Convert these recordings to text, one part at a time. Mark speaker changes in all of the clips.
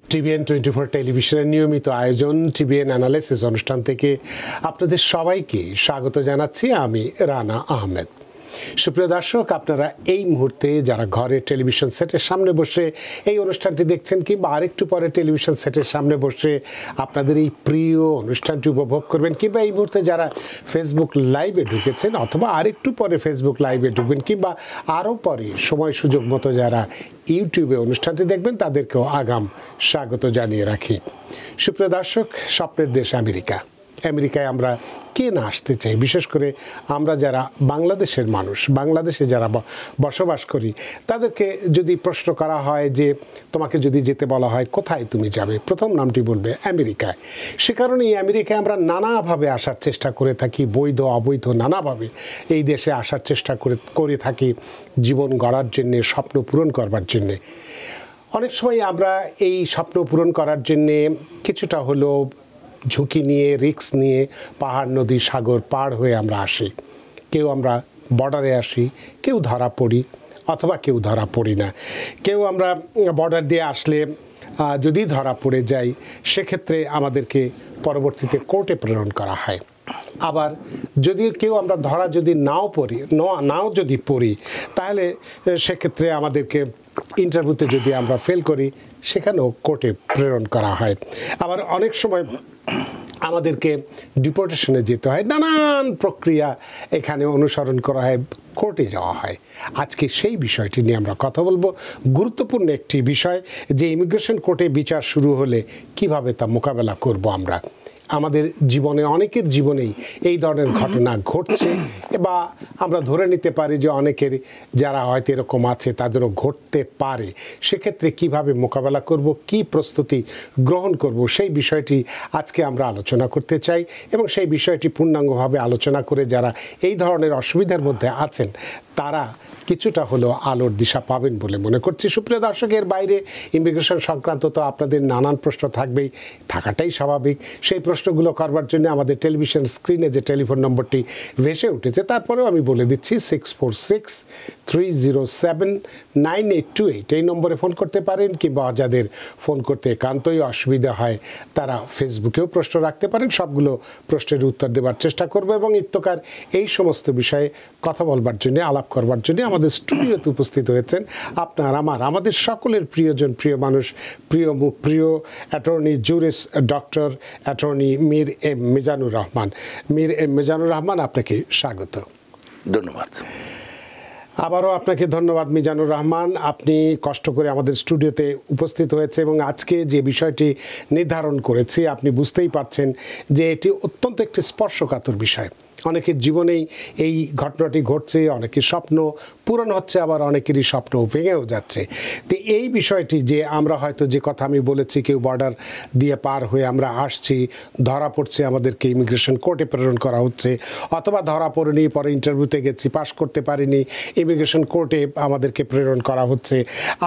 Speaker 1: TVN 24 টেলিভিশনের নিয়মিত আয়োজন টিভিএন অ্যানালিসিস অনুষ্ঠান থেকে আপনাদের সবাইকে স্বাগত জানাচ্ছি। আমি রানা আহমেদ। সুপ্রিয় দর্শক, আপনারা এই মুহূর্তে যারা ঘরে টেলিভিশন সেটের সামনে বসে এই অনুষ্ঠানটি দেখছেন কিংবা আরেকটু পরে টেলিভিশন সেটের সামনে বসে আপনাদের এই প্রিয় অনুষ্ঠানটি উপভোগ করবেন, কিংবা এই মুহূর্তে যারা ফেসবুক লাইভে ঢুকেছেন অথবা আরেকটু পরে ফেসবুক লাইভে ঢুকবেন, কিংবা আরও পরে সময় সুযোগ মতো যারা ইউটিউবে অনুষ্ঠানটি দেখবেন, তাদেরকেও আগাম স্বাগত জানিয়ে রাখি। সুপ্রিয় দর্শক, স্বপ্নের দেশ আমেরিকায় আমরা কে না আসতে চাই? বিশেষ করে আমরা যারা বাংলাদেশের মানুষ, বাংলাদেশে যারা বসবাস করি, তাদেরকে যদি প্রশ্ন করা হয় যে তোমাকে যদি যেতে বলা হয় কোথায় তুমি যাবে, প্রথম নামটি বলবে আমেরিকায়। সে কারণেই আমেরিকায় আমরা নানাভাবে আসার চেষ্টা করে থাকি, বৈধ অবৈধ নানাভাবে এই দেশে আসার চেষ্টা করে থাকি জীবন গড়ার জন্যে, স্বপ্ন পূরণ করবার জন্যে। অনেক সময় আমরা এই স্বপ্ন পূরণ করার জন্যে কিছুটা হলেও ঝুঁকি নিয়ে, রিস্ক নিয়ে পাহাড় নদী সাগর পার হয়ে আমরা আসি। কেউ আমরা বর্ডারে আসি, কেউ ধরা পড়ি অথবা কেউ ধরা পড়ি না। কেউ আমরা বর্ডার দিয়ে আসলে যদি ধরা পড়ে যাই, সেক্ষেত্রে আমাদেরকে পরবর্তীতে কোর্টে প্রেরণ করা হয়। আবার যদি কেউ আমরা ধরা যদি নাও যদি পড়ি, তাহলে সেক্ষেত্রে আমাদেরকে ইন্টারভিউতে যদি আমরা ফেল করি, সেখানেও কোর্টে প্রেরণ করা হয়। আবার অনেক সময় আমাদেরকে ডিপোর্টেশনে যেতে হয়, নানান প্রক্রিয়া এখানে অনুসরণ করা হয়, কোর্টে যাওয়া হয়। আজকে সেই বিষয়টি নিয়ে আমরা কথা বলবো। গুরুত্বপূর্ণ একটি বিষয় যে ইমিগ্রেশন কোর্টে বিচার শুরু হলে কিভাবে তা মোকাবেলা করব আমরা। আমাদের জীবনে, অনেকের জীবনেই এই ধরনের ঘটনা ঘটছে, বা আমরা ধরে নিতে পারি যে অনেকের যারা হয়তো এরকম আছে তাদেরও ঘটতে পারে। সেক্ষেত্রে কিভাবে মোকাবেলা করব, কি প্রস্তুতি গ্রহণ করব, সেই বিষয়টি আজকে আমরা আলোচনা করতে চাই, এবং সেই বিষয়টি পূর্ণাঙ্গভাবে আলোচনা করে যারা এই ধরনের অসুবিধার মধ্যে আছেন তারা কিছুটা হলেও আলোর দিশা পাবেন বলে মনে করছি। সুপ্রিয় দর্শক, এর বাইরে ইমিগ্রেশন সংক্রান্ত তো আপনাদের নানান প্রশ্ন থাকবেই, থাকাটাই স্বাভাবিক। সেই প্রশ্নগুলো করবার জন্য আমাদের টেলিভিশন স্ক্রিনে যে টেলিফোন নম্বরটি ভেসে উঠেছে, তারপরেও আমি বলে দিচ্ছি 646-307-9828 এই নম্বরে ফোন করতে পারেন, কিংবা যাদের ফোন করতে একান্তই অসুবিধা হয় তারা ফেসবুকেও প্রশ্ন রাখতে পারেন। সবগুলো প্রশ্নের উত্তর দেওয়ার চেষ্টা করব, এবং ইত্যকার এই সমস্ত বিষয়ে কথা বলবার জন্য, আলাপ করবার জন্য আমাদের স্টুডিওতে উপস্থিত হয়েছেন আমাদের সকলের প্রিয়জন, প্রিয় মানুষ, প্রিয় মুখ, প্রিয় attorney juris doctor attorney Mir M Mizanur Rahman. আপনাকে স্বাগত।
Speaker 2: ধন্যবাদ।
Speaker 1: আবারও আপনাকে ধন্যবাদ মিজানুর রহমান। আপনি কষ্ট করে আমাদের স্টুডিওতে উপস্থিত হয়েছে, এবং আজকে যে বিষয়টি নির্ধারণ করেছি আপনি বুঝতেই পারছেন যে এটি অত্যন্ত একটি স্পর্শকাতর বিষয়। অনেকের জীবনেই এই ঘটনাটি ঘটছে, অনেকের স্বপ্ন পূরণ হচ্ছে, আবার অনেকেরই স্বপ্ন ভেঙেও যাচ্ছে। তো এই বিষয়টি যে আমরা হয়তো, যে কথা আমি বলেছি, কেউ বর্ডার দিয়ে পার হয়ে আমরা আসছি, ধরা পড়ছে, আমাদেরকে ইমিগ্রেশন কোর্টে প্রেরণ করা হচ্ছে, অথবা ধরা পড়েনি, পরে ইন্টারভিউতে গেছি, পাশ করতে পারিনি, ইমিগ্রেশন কোর্টে আমাদেরকে প্রেরণ করা হচ্ছে।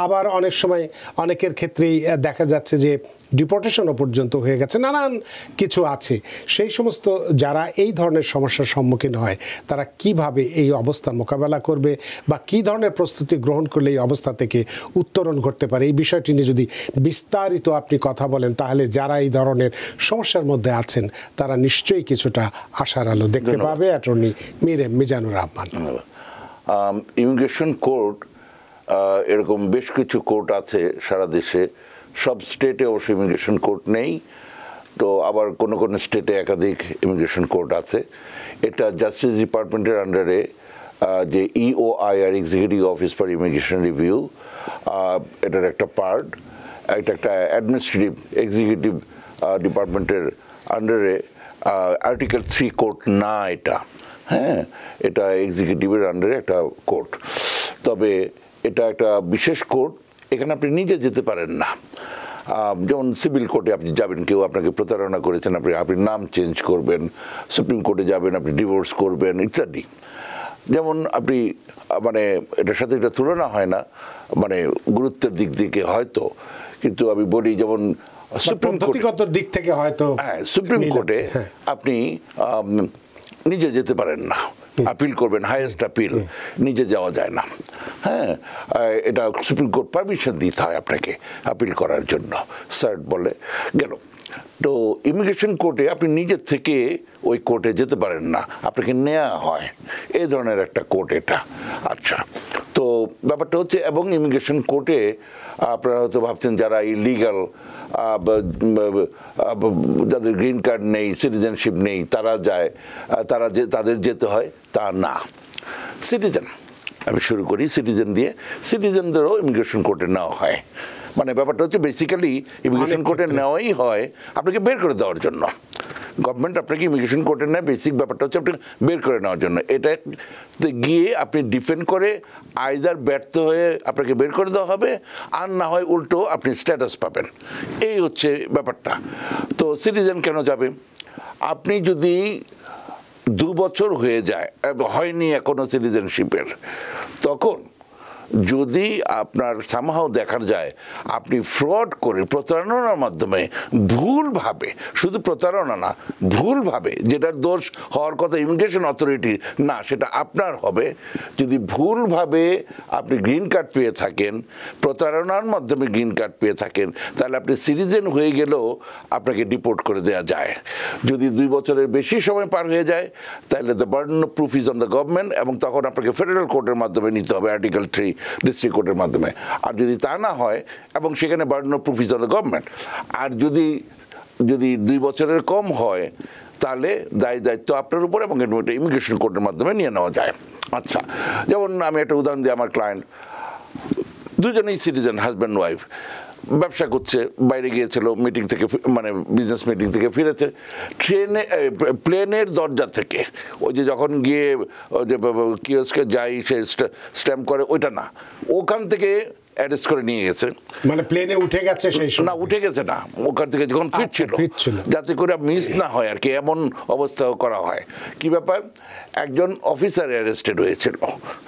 Speaker 1: আবার অনেক সময় অনেকের ক্ষেত্রেই দেখা যাচ্ছে যে ডিপোর্টেশনও পর্যন্ত হয়ে গেছে, নানান কিছু আছে। সেই সমস্ত যারা এই ধরনের সমস্যার সম্মুখীন হয় তারা কিভাবে এই অবস্থা মোকাবেলা করবে, বা কী ধরনের প্রস্তুতি গ্রহণ করলে এই অবস্থা থেকে উত্তরণ ঘটতে পারে, এই বিষয়টি নিয়ে যদি বিস্তারিত আপনি কথা বলেন, তাহলে যারা এই ধরনের সমস্যার মধ্যে আছেন তারা নিশ্চয়ই কিছুটা আশার আলো দেখতে পাবে। Attorney Mir M Mizanur Rahman.
Speaker 2: Immigration court, এরকম বেশ কিছু কোর্ট আছে সারা দেশে। সব স্টেটে অবশ্য ইমিগ্রেশন কোর্ট নেই, তো আবার কোনো কোনো স্টেটে একাধিক ইমিগ্রেশন কোর্ট আছে। এটা জাস্টিস ডিপার্টমেন্টের আন্ডারে যে EOIR, executive office for immigration review, এটার একটা পার্ট। এটা একটা অ্যাডমিনিস্ট্রেটিভ এক্সিকিউটিভ ডিপার্টমেন্টের আন্ডারে আর্টিকেল 3 কোর্ট না এটা। হ্যাঁ, এটা এক্সিকিউটিভের আন্ডারে একটা কোর্ট, তবে এটা একটা বিশেষ কোর্ট। এখানে আপনি নিজে যেতে পারেন না। যেমন সিভিল কোর্টে আপনি যাবেন, কেউ আপনাকে প্রতারণা করেছেন, আপনি নাম চেঞ্জ করবেন, সুপ্রিম কোর্টে যাবেন, আপনি ডিভোর্স করবেন ইত্যাদি। যেমন আপনি মানে এটার সাথে এটা তুলনা হয় না, মানে গুরুত্বের দিক থেকে হয়তো, কিন্তু আমি বলি যেমন
Speaker 1: সুপ্রিম কোর্টের দিক থেকে হয়তো,
Speaker 2: হ্যাঁ, সুপ্রিম কোর্টে আপনি নিজে যেতে পারেন না, আপিল করবেন, হাইয়েস্ট আপিল, নিজে যাওয়া যায় না। হ্যাঁ, এটা সুপ্রিম কোর্ট পারমিশন দিতে হয় আপনাকে আপিল করার জন্য, সার্ট বলে গেল। তো ইমিগ্রেশন কোর্টে আপনি নিজের থেকে ওই কোর্টে যেতে পারেন না, আপনাকে নেওয়া হয়, এই ধরনের একটা কোর্ট এটা। আচ্ছা, তো ব্যাপারটা হচ্ছে, এবং ইমিগ্রেশন কোর্টে আপনারা হয়তো ভাবছেন যারা ইলিগাল, যাদের গ্রিন কার্ড নেই, সিটিজেনশিপ নেই, তারা যায়, তাদের যেতে হয়, তা না। সিটিজেন, আমি শুরু করি সিটিজেন দিয়ে, সিটিজেনদেরও ইমিগ্রেশন কোর্টে নেওয়া হয়। মানে ব্যাপারটা হচ্ছে বেসিক্যালি ইমিগ্রেশন কোর্টে নেওয়াই হয় আপনাকে বের করে দেওয়ার জন্য। গভর্নমেন্ট আপনাকে ইমিগ্রেশন কোর্টে নেয়, বেসিক ব্যাপারটা হচ্ছে আপনাকে বের করে নেওয়ার জন্য। এটা গিয়ে আপনি ডিফেন্ড করে আইদার ব্যর্থ হয়ে আপনাকে বের করে দেওয়া হবে, আর না হয় উল্টো আপনি স্ট্যাটাস পাবেন। এই হচ্ছে ব্যাপারটা। তো সিটিজেন কেন যাবে? আপনি যদি 2 বছর হয়ে যায়, হয়নি এখনো সিটিজেনশিপের, তখন যদি আপনার সামহাও দেখা যায় আপনি ফ্রড করে, প্রতারণার মাধ্যমে, ভুলভাবে, শুধু প্রতারণা না, ভুলভাবে, যেটার দোষ হওয়ার কথা ইমিগ্রেশন অথরিটি না, সেটা আপনার হবে। যদি ভুলভাবে আপনি গ্রিন কার্ড পেয়ে থাকেন, প্রতারণার মাধ্যমে গ্রিন কার্ড পেয়ে থাকেন, তাহলে আপনি সিটিজেন হয়ে গেলেও আপনাকে ডিপোর্ট করে দেওয়া যায়। যদি 2 বছরের বেশি সময় পার হয়ে যায়, তাহলে the burden of proof is on the government, এবং তখন আপনাকে ফেডারেল কোর্টের মাধ্যমে নিতে হবে, আর্টিকেল 3 ডিস্ট্রিক্ট কোর্টের মাধ্যমে। আর যদি তা না হয়, এবং সেখানে burden of proof is on the government, আর যদি 2 বছরের কম হয়, তাহলে দায়িত্ব আপনার উপর, এবং এটা ইমিগ্রেশন কোর্টের মাধ্যমে নিয়ে নেওয়া যায়। আচ্ছা, যেমন আমি একটা উদাহরণ দিই, আমার ক্লায়েন্ট দুজনেই সিটিজেন, হাজব্যান্ড ওয়াইফ, ব্যবসা করছে, বাইরে গিয়েছিল মিটিং থেকে, মানে বিজনেস মিটিং থেকে ফিরেছে, প্লেনের দরজা থেকে, ওই যে যখন গিয়ে যে কিওস্কে যাই সে স্ট্যাম্প করে, ওইটা না, ওখান থেকে অ্যারেস্ট করে নিয়ে গেছে।
Speaker 1: মানে প্লেনে উঠে গেছে সেই সময়?
Speaker 2: না, উঠে গেছে না, ওখান থেকে যখন ফিরছিল, যাতে করে মিস না হয় আর কি, এমন অবস্থাও করা হয়। কি ব্যাপার, একজন অফিসার অ্যারেস্টেড হয়েছিল।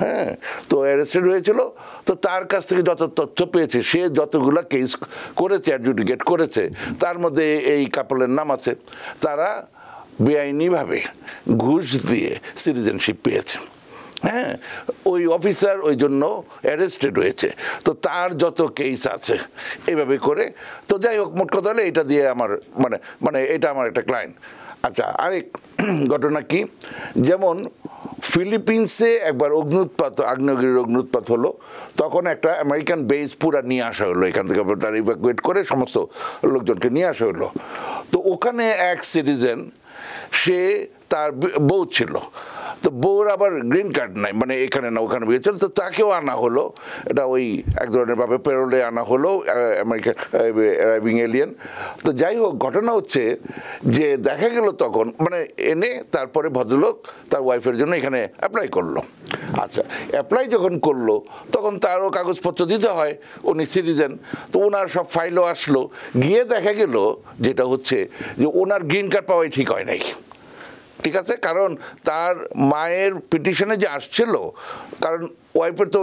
Speaker 2: হ্যাঁ, তো অ্যারেস্টেড হয়েছিল, তো তার কাছ থেকে যত তথ্য পেয়েছে, সে যতগুলো কেস করেছে, অ্যাডজুডিকেট করেছে, তার মধ্যে এই কাপলের নাম আছে। তারা বেআইনিভাবে ঘুষ দিয়ে সিটিজেনশিপ পেয়েছে। হ্যাঁ, ওই অফিসার ওই জন্য অ্যারেস্টেড হয়েছে। তো তার যত কেস আছে এইভাবে করে, তো যাই হোক, মোট কথা হলে এটা দিয়ে আমার মানে এটা আমার একটা ক্লায়েন্ট। আচ্ছা, আরেক ঘটনা কি, যেমন ফিলিপিন্সে একবার আগ্নেয়গিরির অগ্নুৎপাত হলো, তখন একটা আমেরিকান বেস পুরা নিয়ে আসা হলো, এখান থেকে তার ইভ্যাকুয়েট করে সমস্ত লোকজনকে নিয়ে আসা হলো। তো ওখানে এক সিটিজেন, সে তার বউ ছিল, তো বউর আবার গ্রিন কার্ড নাই, মানে এখানে না ওখানে বিয়ে ছিল, তো তাকেও আনা হলো, এটা ওই এক ধরনের ভাবে পেরোলে আনা হলো, আমেরিকান অ্যারাইভিং এলিয়েন। তো যাই হোক, ঘটনা হচ্ছে যে দেখা গেল তখন, মানে এনে তারপরে ভদ্রলোক তার ওয়াইফের জন্য এখানে অ্যাপ্লাই করলো। আচ্ছা, অ্যাপ্লাই যখন করলো, তখন তারও কাগজপত্র দিতে হয়, উনি সিটিজেন, তো ওনার সব ফাইলও আসলো, গিয়ে দেখা গেল যেটা হচ্ছে যে ওনার গ্রিন কার্ড পাওয়াই ঠিক হয় নাই। ঠিক আছে, কারণ তার মায়ের পিটিশনে যে আসছিল, কারণ ওয়াইফের তো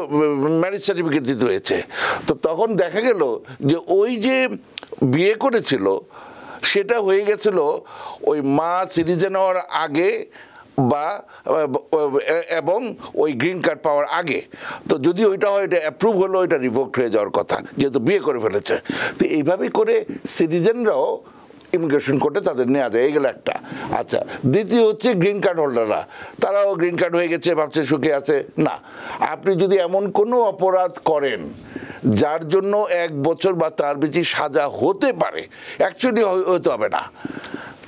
Speaker 2: ম্যারেজ সার্টিফিকেট দিতে হয়েছে, তো তখন দেখা গেল যে ওই যে বিয়ে করেছিল সেটা হয়ে গেছিল ওই মা সিটিজেন হওয়ার আগে, বা এবং ওই গ্রিন কার্ড পাওয়ার আগে। তো যদি ওইটা হয়, এটা অ্যাপ্রুভ হলো, এটা রিভোকড হয়ে যাওয়ার কথা, যেহেতু বিয়ে করে ফেলেছে। তো এইভাবে করে সিটিজেনরাও ইমিগ্রেশন কোর্টে তাদের নেওয়া যায়, এগুলো একটা। আচ্ছা, দ্বিতীয় হচ্ছে গ্রিন কার্ড হোল্ডাররা, তারাও গ্রিন কার্ড হয়ে গেছে, ভাবছে সুখে আছে। না, আপনি যদি এমন কোনো অপরাধ করেন যার জন্য 1 বছর বা তার বেশি সাজা হতে পারে, অ্যাকচুয়ালি হতে হবে না,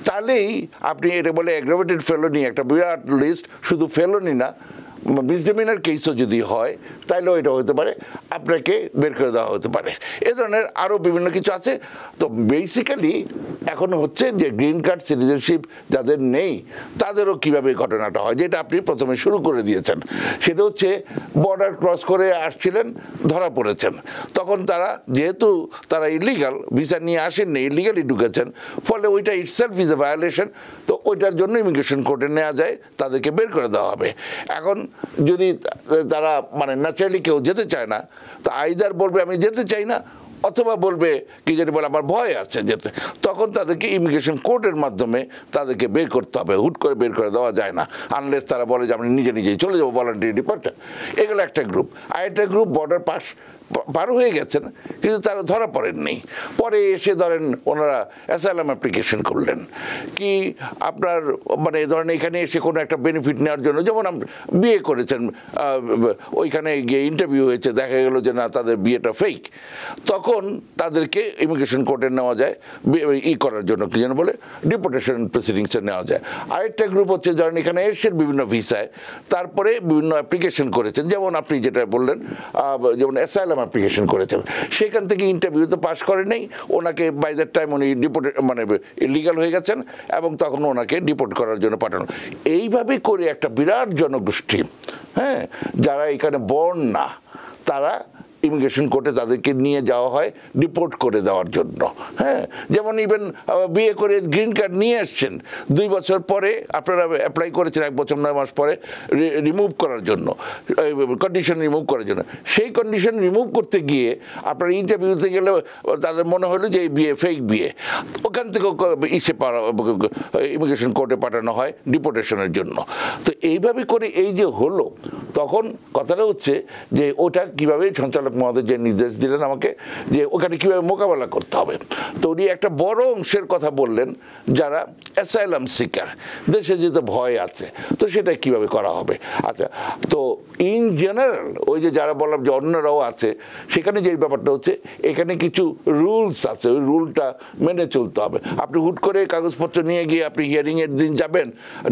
Speaker 2: তাহলেই আপনি, এটা বলে অ্যাগ্রাভেটেড ফেলোনি, একটা বিরাট লিস্ট, শুধু ফেলোনি না, মিসডেমিনার কেসও যদি হয়, তাইলেও এটা হতে পারে, আপনাকে বের করে দেওয়া হতে পারে। এ ধরনের আরও বিভিন্ন কিছু আছে। তো বেসিক্যালি এখন হচ্ছে যে গ্রিন কার্ড সিটিজেনশিপ যাদের নেই, তাদেরও কীভাবে ঘটনাটা হয়, যেটা আপনি প্রথমে শুরু করে দিয়েছেন, সেটা হচ্ছে বর্ডার ক্রস করে আসছিলেন, ধরা পড়েছেন, তখন তারা, যেহেতু তারা ইলিগাল, ভিসা নিয়ে আসেননি, ইলিগালি ঢুকেছেন, ফলে ওইটা ইটসেলফ ইজ এ ভায়োলেশন। তো ওইটার জন্য ইমিগ্রেশন কোর্টে নেওয়া যায়, তাদেরকে বের করে দেওয়া হবে। এখন যদি তারা মানে ন্যাচারালি কেউ যেতে চায় না, তো আইদার বলবে আমি যেতে চাই না, অথবা বলবে কি জানি বলে আমার ভয় আছে যেতে, তখন তাদেরকে ইমিগ্রেশন কোর্টের মাধ্যমে তাদেরকে বের করতে হবে। হুট করে বের করে দেওয়া যায় না, আনলেস তারা বলে যে আমি নিজে নিজেই চলে যাবো ভলান্টারি ডিপার্চার। এগুলো একটা গ্রুপ। আরেকটা গ্রুপ বর্ডার পার হয়ে গেছেন কিন্তু তারা ধরা পড়েননি, পরে এসে ধরেন ওনারা অ্যাসাইলাম অ্যাপ্লিকেশন করলেন, কি আপনার মানে ধরেন এখানে এসে কোনো একটা বেনিফিট নেওয়ার জন্য, যেমন বিয়ে করেছেন, ওইখানে গিয়ে ইন্টারভিউ হয়েছে, দেখা গেল যে না তাদের বিয়েটা ফেক, তখন তাদেরকে ইমিগ্রেশন কোর্টে নেওয়া যায় করার জন্য, কি যেন বলে ডিপোর্টেশন প্রসিডিংসে নেওয়া যায়। আরেকটা গ্রুপ হচ্ছে ধরেন এখানে এসেছেন বিভিন্ন ভিসায়, তারপরে বিভিন্ন অ্যাপ্লিকেশন করেছেন, যেমন আপনি যেটা বললেন যেমন অ্যাসাইলাম অ্যাপ্লিকেশন করেছেন, সেখান থেকে ইন্টারভিউতে পাশ করে নেই, ওনাকে বাই দ্যাট টাইম উনি ডিপোর্টেড মানে ইলিগাল হয়ে গেছেন এবং তখন ওনাকে ডিপোর্ট করার জন্য পাঠানো। এইভাবে করে একটা বিরাট জনগোষ্ঠী, হ্যাঁ, যারা এখানে বর্ন না, তারা ইমিগ্রেশন কোর্টে তাদেরকে নিয়ে যাওয়া হয় ডিপোর্ট করে দেওয়ার জন্য। হ্যাঁ, যেমন ইভেন বিয়ে করে গ্রিন কার্ড নিয়ে আসছেন, 2 বছর পরে আপনারা অ্যাপ্লাই করেছেন 1 বছর 9 মাস পরে রিমুভ করার জন্য, কন্ডিশন রিমুভ করার জন্য, সেই কন্ডিশন রিমুভ করতে গিয়ে আপনার ইন্টারভিউতে গেলে তাদের মনে হলো যে এই বিয়ে ফেক বিয়ে, ওখান থেকেও ইমিগ্রেশন কোর্টে পাঠানো হয় ডিপোর্টেশনের জন্য। তো এইভাবে করে এই যে হলো, তখন কথাটা হচ্ছে যে ওটা কীভাবে সঞ্চালক মহোদয় যে নির্দেশ দিলেন আমাকে যে ওখানে কীভাবে মোকাবেলা করতে হবে, তো উনি একটা বড় অংশের কথা বললেন যারা অ্যাসাইলাম সিকার, দেশে যেতে ভয় আছে, তো সেটা কীভাবে করা হবে। আচ্ছা, তো ইন জেনারেল ওই যে যারা বললাম যে অন্যরাও আছে, সেখানে যে ব্যাপারটা হচ্ছে এখানে কিছু রুলস আছে, ওই রুলটা মেনে চলতে হবে। আপনি হুট করে কাগজপত্র নিয়ে গিয়ে আপনি হিয়ারিংয়ের দিন যাবেন,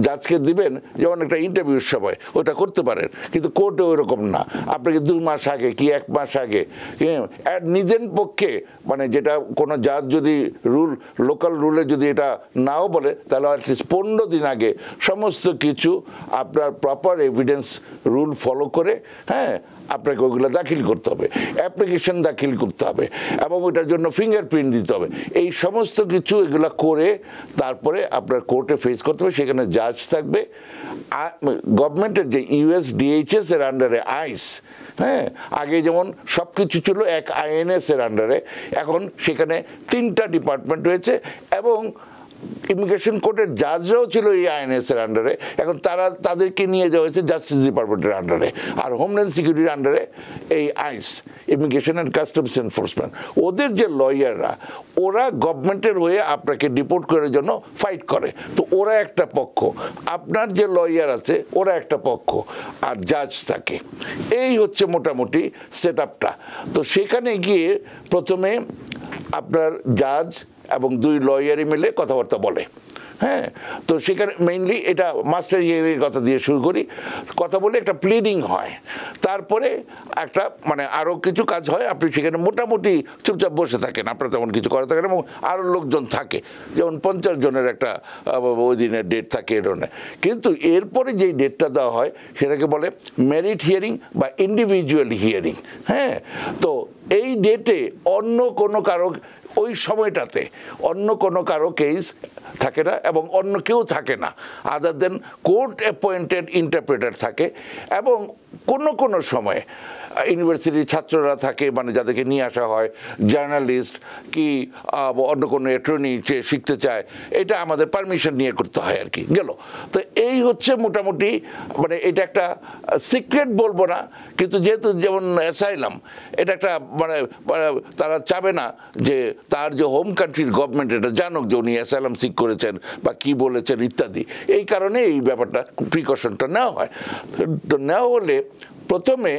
Speaker 2: জাজকে দিবেন, যেমন একটা ইন্টারভিউর সময় ওটা করতে পারেন, কিন্তু কোর্টে ওইরকম না, আপনাকে 2 মাস আগে কি 1 মাস আগে নিজের পক্ষে, মানে যেটা কোনো জাজ যদি লোকাল রুলে যদি এটা নাও বলে, তাহলে অ্যাটলিস্ট 15 দিন আগে সমস্ত কিছু আপনার প্রপার এভিডেন্স রুল ফলো করে, হ্যাঁ, আপনাকে ওইগুলো দাখিল করতে হবে, অ্যাপ্লিকেশন দাখিল করতে হবে এবং ওইটার জন্য ফিঙ্গারপ্রিন্ট দিতে হবে। এই সমস্ত কিছু এগুলো করে তারপরে আপনার কোর্টে ফেস করতে হবে, সেখানে জাজ থাকবে। গভর্নমেন্টের যে USDHS এর আন্ডারে আইস, হ্যাঁ, আগে যেমন সব কিছু ছিল এক INS এর আন্ডারে, এখন সেখানে 3টা ডিপার্টমেন্ট হয়েছে এবং ইমিগ্রেশন কোর্টের জাজরাও ছিল এই INS এর আন্ডারে, এখন তাদেরকে নিয়ে যাওয়া হয়েছে জাস্টিস ডিপার্টমেন্টের আন্ডারে, আর হোমল্যান্ড সিকিউরিটির আন্ডারে এই আইস, ইমিগ্রেশন অ্যান্ড কাস্টমস এনফোর্সমেন্ট। ওদের যে লয়াররা, ওরা গভর্নমেন্টের হয়ে আপনাকে ডিপোর্ট করার জন্য ফাইট করে, তো ওরা একটা পক্ষ, আপনার যে লয়ার আছে ওরা একটা পক্ষ, আর জাজ থাকে। এই হচ্ছে মোটামুটি সেট আপটা। তো সেখানে গিয়ে প্রথমে আপনার জাজ এবং 2 লয়ারই মিলে কথাবার্তা বলে, হ্যাঁ, তো সেখানে মেইনলি এটা মাস্টার হিয়ারিংয়ের কথা দিয়ে শুরু করি, কথা বলে একটা প্লিডিং হয়, তারপরে একটা মানে আরও কিছু কাজ হয়, আপনি সেখানে মোটামুটি চুপচাপ বসে থাকেন, আপনার তেমন কিছু করা থাকে না, এবং আরও লোকজন থাকে, যেমন 50 জনের একটা ওই দিনের ডেট থাকে এ ধরনের। কিন্তু এরপরে যেই ডেটটা দেওয়া হয় সেটাকে বলে মেরিট হিয়ারিং বা ইন্ডিভিজুয়াল হিয়ারিং। হ্যাঁ, তো এই ডেটে অন্য কোনো কারো, ওই সময়টাতে অন্য কোনো কারো কেস থাকে না এবং অন্য কেউ থাকে না, আদার দেন কোর্ট অ্যাপয়েন্টেড ইন্টারপ্রেটার থাকে, এবং কোনো সময় ইউনিভার্সিটির ছাত্ররা থাকে, মানে যাদেরকে নিয়ে আসা হয়, জার্নালিস্ট কি অন্য কোনো অ্যাটর্নি শিখতে চায়, এটা আমাদের পারমিশন নিয়ে করতে হয় আর কি, গেল। তো এই হচ্ছে মোটামুটি, মানে এটা একটা সিক্রেট বলবো না, কিন্তু যেহেতু যেমন অ্যাসাইলাম এটা একটা মানে তারা চাবে না যে তার যে হোম কান্ট্রির গভর্নমেন্ট এটা জানুক যে উনি অ্যাসাইলাম সিক করেছেন বা কি বলেছেন ইত্যাদি, এই কারণে এই ব্যাপারটা প্রিকশনটা নেওয়া হয়। তো নেওয়া হলে প্রথমে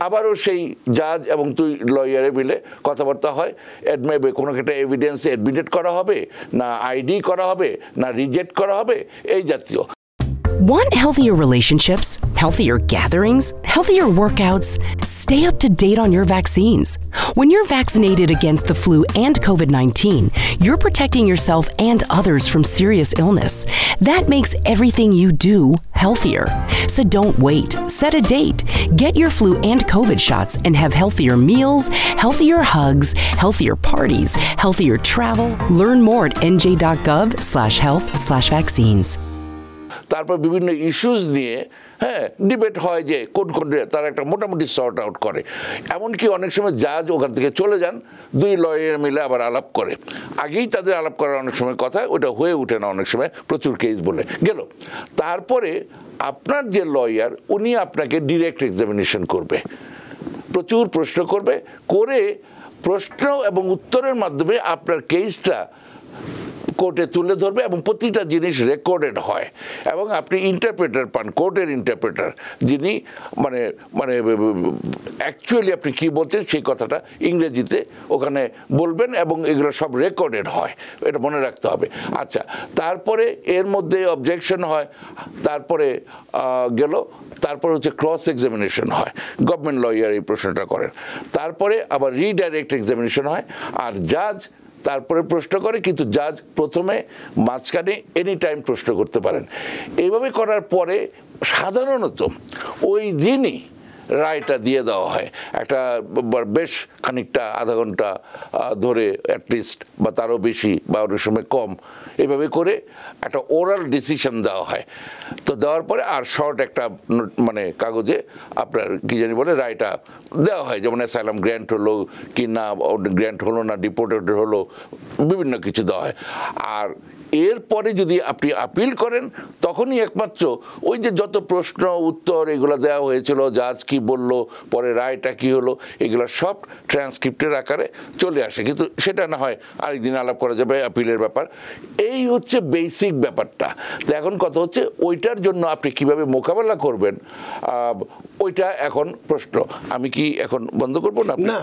Speaker 2: আবারও সেই জাজ এবং 2 লয়ারে মিলে কথাবার্তা হয়, কোনো একটা এভিডেন্স অ্যাডমিটেড করা হবে না, ID করা হবে না, রিজেক্ট করা হবে, এই জাতীয়।
Speaker 3: Want healthier relationships, healthier gatherings, healthier workouts? Stay up to date on your vaccines. When you're vaccinated against the flu and COVID-19, you're protecting yourself and others from serious illness. That makes everything you do healthier. So don't wait. Set a date. Get your flu and COVID shots and have healthier meals, healthier hugs, healthier parties, healthier travel. Learn more at nj.gov/health/vaccines.
Speaker 2: তারপর বিভিন্ন issues নিয়ে debate হয় যে কোন তারা একটা মোটামুটি sort out করে। এমনকি অনেক সময় জাজ ওখান থেকে চলে যান, দুই লয়ার মিলে আবার আলাপ করে, আগেই তাদের আলাপ করার অনেক সময় কথা ওটা হয়ে ওঠে না, অনেক সময় প্রচুর কেস বলে গেল। তারপরে আপনার যে লয়ার উনি আপনাকে ডিরেক্ট এক্সামিনেশন করবে, প্রচুর প্রশ্ন করবে, করে প্রশ্ন এবং উত্তরের মাধ্যমে আপনার কেসটা কোর্টে তুলে ধরবে এবং প্রতিটা জিনিস রেকর্ডেড হয় এবং আপনি ইন্টারপ্রেটার পান, কোর্টের ইন্টারপ্রেটার, যিনি মানে মানে অ্যাকচুয়ালি আপনি কি বলছেন সেই কথাটা ইংরেজিতে ওখানে বলবেন এবং এগুলো সব রেকর্ডেড হয়, এটা মনে রাখতে হবে। আচ্ছা, তারপরে এর মধ্যে অবজেকশন হয়, তারপরে গেল, তারপরে হচ্ছে ক্রস এক্সামিনেশন হয়, গভর্নমেন্ট লয়ার এই প্রশ্নটা করেন, তারপরে আবার রিডাইরেক্ট এক্সামিনেশন হয়, আর জাজ তারপরে প্রশ্ন করে, কিন্তু জাজ প্রথমে মাঝখানে এনি টাইম প্রশ্ন করতে পারেন। এইভাবে করার পরে সাধারণত ওই দিনই রায়টা দিয়ে দেওয়া হয়, একটা বেশ খানিকটা আধা ঘন্টা ধরে অ্যাটলিস্ট, বা তারও বেশি বা অনেক সময় কম, এভাবে করে একটা ওরাল ডিসিশন দেওয়া হয়। তো দেওয়ার পরে আর শর্ট একটা মানে কাগজে আপনার কি জানি বলে রায়টা দেওয়া হয়, যেমন অ্যাসাইলাম গ্র্যান্ট হলো কি না, গ্র্যান্ট হলো না, ডিপোর্টেড হলো, বিভিন্ন কিছু দেওয়া হয়। আর এরপরে যদি আপনি আপিল করেন তখনই একমাত্র ওই যে যত প্রশ্ন উত্তর এগুলো দেওয়া হয়েছিল, জাজ কি বলল, পরে রায়টা কি হলো, এগুলো সব ট্রান্সক্রিপ্টের আকারে চলে আসে, কিন্তু সেটা না হয় আরেকদিন আলাপ করা যাবে আপিলের ব্যাপার। এই হচ্ছে বেসিক ব্যাপারটা। তো এখন কথা হচ্ছে ওইটার জন্য আপনি কিভাবে মোকাবেলা করবেন, ওইটা এখন প্রশ্ন। আমি কি এখন বন্ধ করবো না?
Speaker 1: না,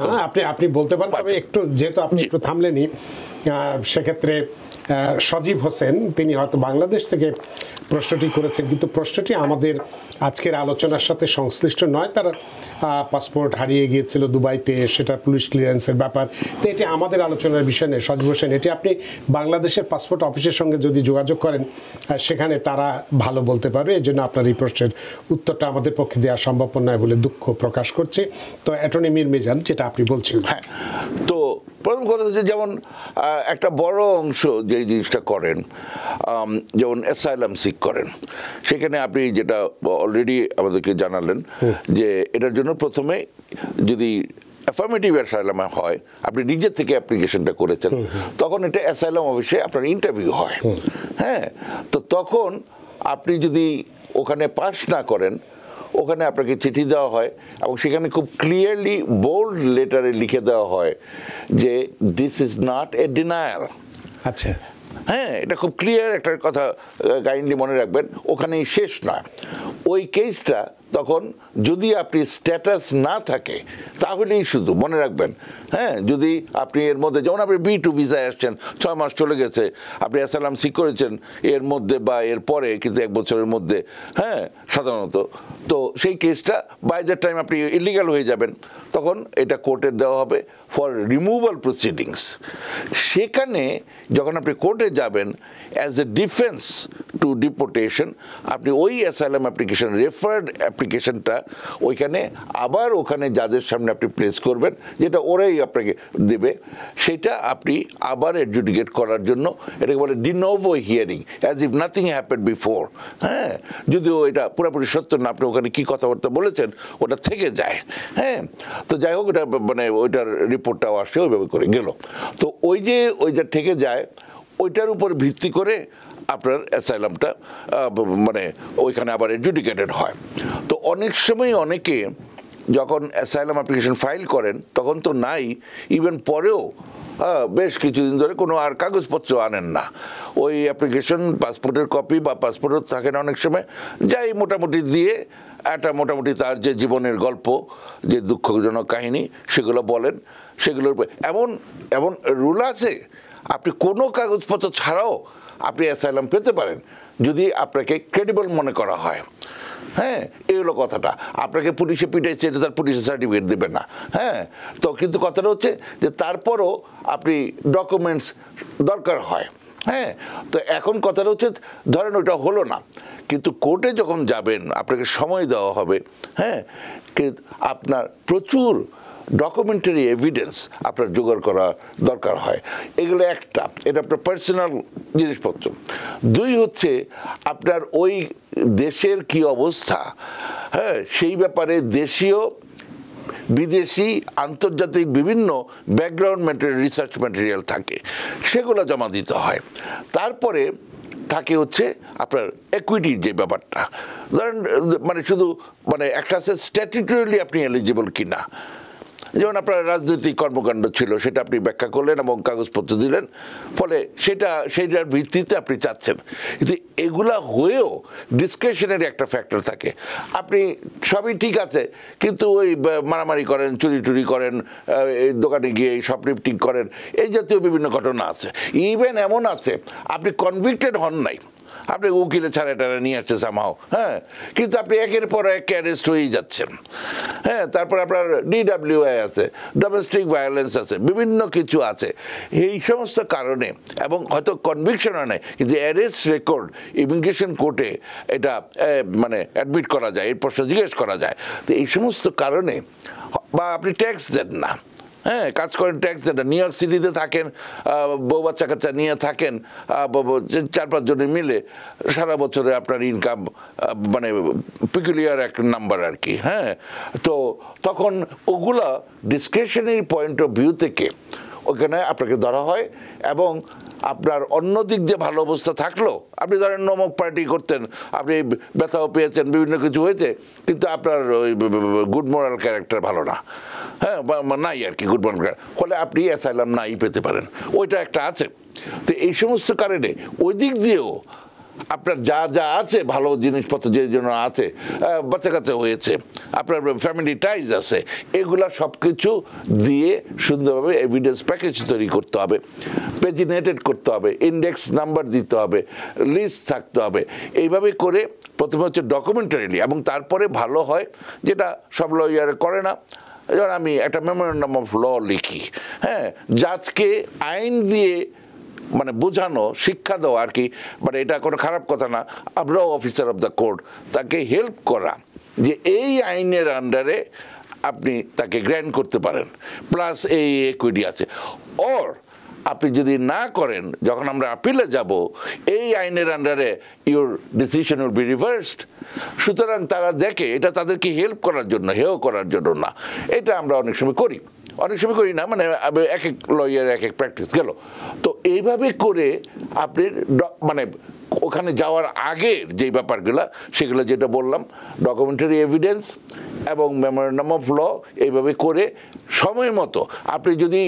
Speaker 1: আপনি বলতে পারেন, তবে একটু যেহেতু আপনি একটু থামলেনই, সেক্ষেত্রে সজীব হোসেন তিনি হয়তো বাংলাদেশ থেকে প্রশ্নটি করেছেন, কিন্তু প্রশ্নটি আমাদের আজকের আলোচনার সাথে সংশ্লিষ্ট নয়। তার পাসপোর্ট হারিয়ে গিয়েছিল দুবাইতে, সেটা পুলিশ ক্লিয়ারেন্সের ব্যাপার, তো এটি আমাদের আলোচনার বিষয় নেই। সজীব হোসেন, এটি আপনি বাংলাদেশের পাসপোর্ট অফিসের সঙ্গে যদি যোগাযোগ করেন, সেখানে তারা ভালো বলতে পারবে। এই জন্য আপনার এই প্রশ্নের উত্তরটা আমাদের পক্ষে দেওয়া সম্ভব নয় বলে দুঃখ প্রকাশ করছে। তো অ্যাটর্নি মীর মিজান, যেটা আপনি বলছেন,
Speaker 2: হ্যাঁ, তো প্রথম কথা হচ্ছে যেমন একটা বড় অংশ যে জিনিসটা করেন, যেমন অ্যাসাইলাম সিক করেন, সেখানে আপনি যেটা অলরেডি আমাদেরকে জানালেন যে এটার জন্য প্রথমে যদি অ্যাফার্মেটিভ অ্যাসাইলাম হয়, আপনি নিজের থেকে অ্যাপ্লিকেশনটা করেছেন, তখন এটা অ্যাসাইলাম অফিসে আপনার ইন্টারভিউ হয়। হ্যাঁ, তো তখন আপনি যদি ওখানে পাস না করেন, ওখানে আপনাকে চিঠি দেওয়া হয় এবং সেখানে খুব ক্লিয়ারলি বোল্ড লেটারে লিখে দেওয়া হয় যে this is not a denial.
Speaker 1: আচ্ছা,
Speaker 2: হ্যাঁ, এটা খুব ক্লিয়ার একটা কথা, কাইন্ডলি মনে রাখবেন, ওখানেই শেষ না। ওই কেসটা তখন যদি আপনি স্ট্যাটাস না থাকে তাহলেই শুধু মনে রাখবেন। হ্যাঁ, যদি আপনি এর মধ্যে, যেমন আপনি B2 ভিসায় আসছেন, 6 মাস চলে গেছে, আপনি অ্যাসাইলাম সিক করেছেন এর মধ্যে বা এর পরে, কিন্তু 1 বছরের মধ্যে, হ্যাঁ সাধারণত, তো সেই কেসটা বাই দ্য টাইম আপনি ইলিগাল হয়ে যাবেন, তখন এটা কোর্টে দেওয়া হবে ফর রিমুভাল প্রসিডিংস। সেখানে যখন আপনি কোর্টে যাবেন as a defence to deportation, আপনি ওই অ্যাসাইলাম অ্যাপ্লিকেশন, রেফার্ড অ্যাপ্লিকেশনটা ওইখানে আবার ওখানে জাজের সামনে আপনি প্লেস করবেন, যেটা ওরাই আপনাকে দেবে, সেটা আপনি আবার অ্যাডজুডিকেট করার জন্য, এটাকে বলে de novo hearing, as if nothing happened before. হ্যাঁ, যদিও এটা পুরোপুরি সত্য না, আপনি ওখানে কী কথাবার্তা বলেছেন ওটা থেকে যায়। হ্যাঁ, তো যাই হোক, এটা মানে ওইটার রিপোর্টটাও আসে, ওইভাবে করে গেল। তো ওইটা থেকে যায়, ওইটার উপর ভিত্তি করে আপনার অ্যাসাইলামটা মানে ওইখানে আবার অ্যাডজুডিকেটেড হয়। তো অনেক সময় অনেকে যখন অ্যাসাইলাম অ্যাপ্লিকেশন ফাইল করেন তখন তো নাই, ইভেন পরেও বেশ কিছুদিন ধরে কোনো আর কাগজপত্র আনেন না, ওই অ্যাপ্লিকেশন, পাসপোর্টের কপি বা পাসপোর্টও থাকে না অনেক সময়, যাই মোটামুটি দিয়ে একটা মোটামুটি তার যে জীবনের গল্প, যে দুঃখজনক কাহিনী, সেগুলো বলেন। সেগুলোর এমন রুল আছে, আপনি কোনো কাগজপত্র ছাড়াও আপনি অ্যাসাইলাম পেতে পারেন যদি আপনাকে ক্রেডিবল মনে করা হয়। হ্যাঁ, এই হলো কথাটা। আপনাকে পুলিশে পিটাইছে, এটা তার পুলিশের সার্টিফিকেট দেবে না। হ্যাঁ, তো কিন্তু কথাটা হচ্ছে যে তারপরও আপনি ডকুমেন্টস দরকার হয়। হ্যাঁ, তো এখন কথাটা হচ্ছে, ধরেন ওইটা হলো না, কিন্তু কোর্টে যখন যাবেন আপনাকে সময় দেওয়া হবে। হ্যাঁ, কিন্তু আপনার প্রচুর ডকুমেন্টারি এভিডেন্স আপনার জোগাড় করা দরকার হয়। এগুলো এটা আপনার পার্সোনাল জিনিসপত্র। দুই হচ্ছে আপনার ওই দেশের কি অবস্থা, হ্যাঁ, সেই ব্যাপারে দেশীয় বিদেশি আন্তর্জাতিক বিভিন্ন ব্যাকগ্রাউন্ড ম্যাটেরিয়াল, রিসার্চ ম্যাটেরিয়াল থাকে, সেগুলো জমা দিতে হয়। তারপরে থাকে হচ্ছে আপনার একুইটির যে ব্যাপারটা, ধরেন মানে শুধু মানে একটা আছে স্ট্যাটুটরিয়ালি আপনি এলিজিবল কিনা, যেমন আপনার রাজনৈতিক কর্মকাণ্ড ছিল সেটা আপনি ব্যাখ্যা করলেন এবং কাগজপত্র দিলেন, ফলে সেইটার ভিত্তিতে আপনি চাচ্ছেন। কিন্তু এগুলা হয়েও ডিসক্রিশনারি একটা ফ্যাক্টর থাকে। আপনি সবই ঠিক আছে, কিন্তু ওই মারামারি করেন, চুরি টুরি করেন, এই দোকানে গিয়ে শপলিফটিং করেন, এই জাতীয় বিভিন্ন ঘটনা আছে। ইভেন এমন আছে আপনি কনভিক্টেড হন নাই, আপনি উকিলে ছাড়া টাড়া নিয়ে আসছে সামাও, হ্যাঁ, কিন্তু আপনি একের পর এক অ্যারেস্ট হয়েই যাচ্ছেন, হ্যাঁ। তারপর আপনার DWI আছে, ডোমেস্টিক ভায়োলেন্স আছে, বিভিন্ন কিছু আছে। এই সমস্ত কারণে, এবং হয়তো কনভিকশন হয় নাই, কিন্তু অ্যারেস্ট রেকর্ড ইমিগ্রেশন কোর্টে এটা মানে অ্যাডমিট করা যায়, এর প্রশ্ন জিজ্ঞেস করা যায়। তো এই সমস্ত কারণে, বা আপনি ট্যাক্স দেন না, হ্যাঁ, কাজ করেন ট্যাক্স দেন, নিউ ইয়র্ক সিটিতে থাকেন, বউ বাচ্চা কাচ্চা নিয়ে থাকেন, 4-5 জনে মিলে সারা বছরে আপনার ইনকাম মানে পিকুলিয়ার এক নাম্বার আর কি, হ্যাঁ। তো তখন ওগুলা ডিসক্রিশনারি পয়েন্ট অফ ভিউ থেকে ওখানে আপনাকে ধরা হয়, এবং আপনার অন্য দিক যে ভালো অবস্থা থাকলো, আপনি ধরেন নমক পার্টি করতেন, আপনি ব্যথাও পেয়েছেন, বিভিন্ন কিছু হয়েছে, কিন্তু আপনার ওই গুড মোরাল ক্যারেক্টার ভালো না, হ্যাঁ, নাই আর কি গুড মোরাল ক্যারেক্টার, ফলে আপনি অ্যাসাইলাম নাই পেতে পারেন, ওইটা একটা আছে। তো এই সমস্ত কারণে ওই দিক দিয়েও আপনার যা যা আছে ভালো জিনিসপত্র যে জন্য আছে, বাচ্চা কাচ্চা হয়েছে, আপনার ফ্যামিলি টাইজ আছে, এগুলা সব কিছু দিয়ে সুন্দরভাবে এভিডেন্স প্যাকেজ তৈরি করতে হবে, পেজিনেটেড করতে হবে, ইন্ডেক্স নাম্বার দিতে হবে, লিস্ট থাকতে হবে। এইভাবে করে প্রথমে হচ্ছে ডকুমেন্টারিলি, এবং তারপরে ভালো হয়, যেটা সব লয়ার করে না, যেমন আমি একটা মেমোরেন্ডাম অফ ল লিখি, হ্যাঁ, জাজকে আইন দিয়ে মানে বোঝানো, শিক্ষা দেওয়া আর কি, মানে এটা কোনো খারাপ কথা না। আমরাও অফিসার অফ দ্য কোর্ট, তাকে হেল্প করা যে এই আইনের আন্ডারে আপনি তাকে গ্র্যান্ট করতে পারেন, প্লাস এই একুইটি আছে। ওর আপনি যদি না করেন, যখন আমরা আপিলে যাব, এই আইনের আন্ডারে your decision will be reversed. সুতরাং তারা দেখে এটা তাদেরকে হেল্প করার জন্য, হেয় করার জন্য না। এটা আমরা অনেক সময় করি, অনেক সময় করি না, মানে এক এক লয়ার এক এক প্র্যাকটিস গেল। তো এইভাবে করে আপনি মানে ওখানে যাওয়ার আগের যে ব্যাপারগুলো, সেগুলো যেটা বললাম, ডকুমেন্টারি এভিডেন্স এবং মেমোরেন্ডাম অফ ল, এইভাবে করে সময় মতো আপনি যদি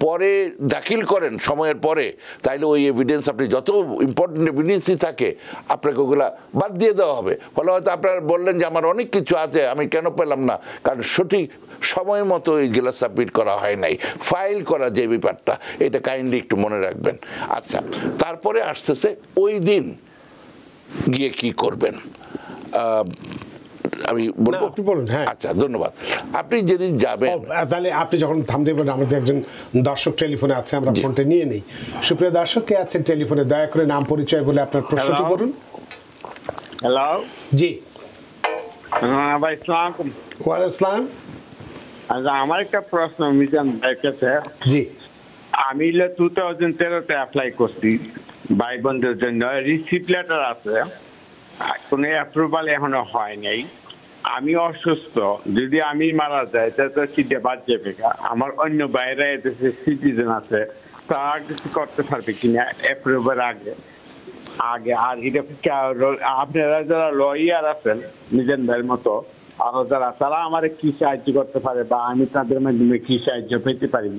Speaker 2: পরে দাখিল করেন সময়ের পরে, তাইলে ওই এভিডেন্স, আপনি যত ইম্পর্টেন্ট এভিডেন্সই থাকে, আপনাকে ওগুলা বাদ দিয়ে দেওয়া হবে। ফলে হয়তো আপনারা বললেন যে আমার অনেক কিছু আছে, আমি কেন পেলাম না, কারণ সঠিক সময় মতো এইগুলো সাবমিট করা হয় নাই, ফাইল করা যে ব্যাপারটা, এটা কাইন্ডলি একটু মনে রাখবেন। আচ্ছা, তারপরে আসতেছে ওই দিন গিয়ে কি করবেন, আমি বলবো,
Speaker 1: আপনি বলুন। হ্যাঁ,
Speaker 2: আচ্ছা, ধন্যবাদ। আপনি যেদিন যাবেন,
Speaker 1: তাহলে আপনি যখন থামতে বলেন, আমাদের একজন দর্শক টেলিফোনে আছে, আমরা ফোনটা নিয়ে নেই। সুপ্রিয় দর্শক, কে আছেন টেলিফোনে? দয়া করে নাম পরিচয় বলে আপনার প্রশ্নটি করুন।
Speaker 4: হ্যালো,
Speaker 1: জি,
Speaker 4: হ্যাঁ ভাই, আসসালামু আলাইকুম।
Speaker 1: ওয়ালাইকুম আসসালাম।
Speaker 4: আচ্ছা, আমার একটা প্রশ্ন মিজান ভাইয়ের কাছে।
Speaker 1: জি,
Speaker 4: আমি 2013-তে অ্যাপ্লাই করছি ভাই বোনদের জন্য, রিসিপ্ট লেটার আছে, কোনো অ্যাপ্রুভাল এখনো হয় নাই। আমি অসুস্থ, যদি আমি মারা যাই তাহলে সিটে বাদ যাবে। আমার অন্য বাইরে এদেশে সিটিজেন আছে, তারা কিছু করতে পারবে কিনা অ্যাপ্রুভাল আগে? আর এটা আপনারা যারা লয়ার আছেন মিজান ভাইয়ের মতো, আরো যারা, তারা আমার কি সাহায্য করতে পারে, বা আমি তাদের মাধ্যমে কি সাহায্য পেতে পারি?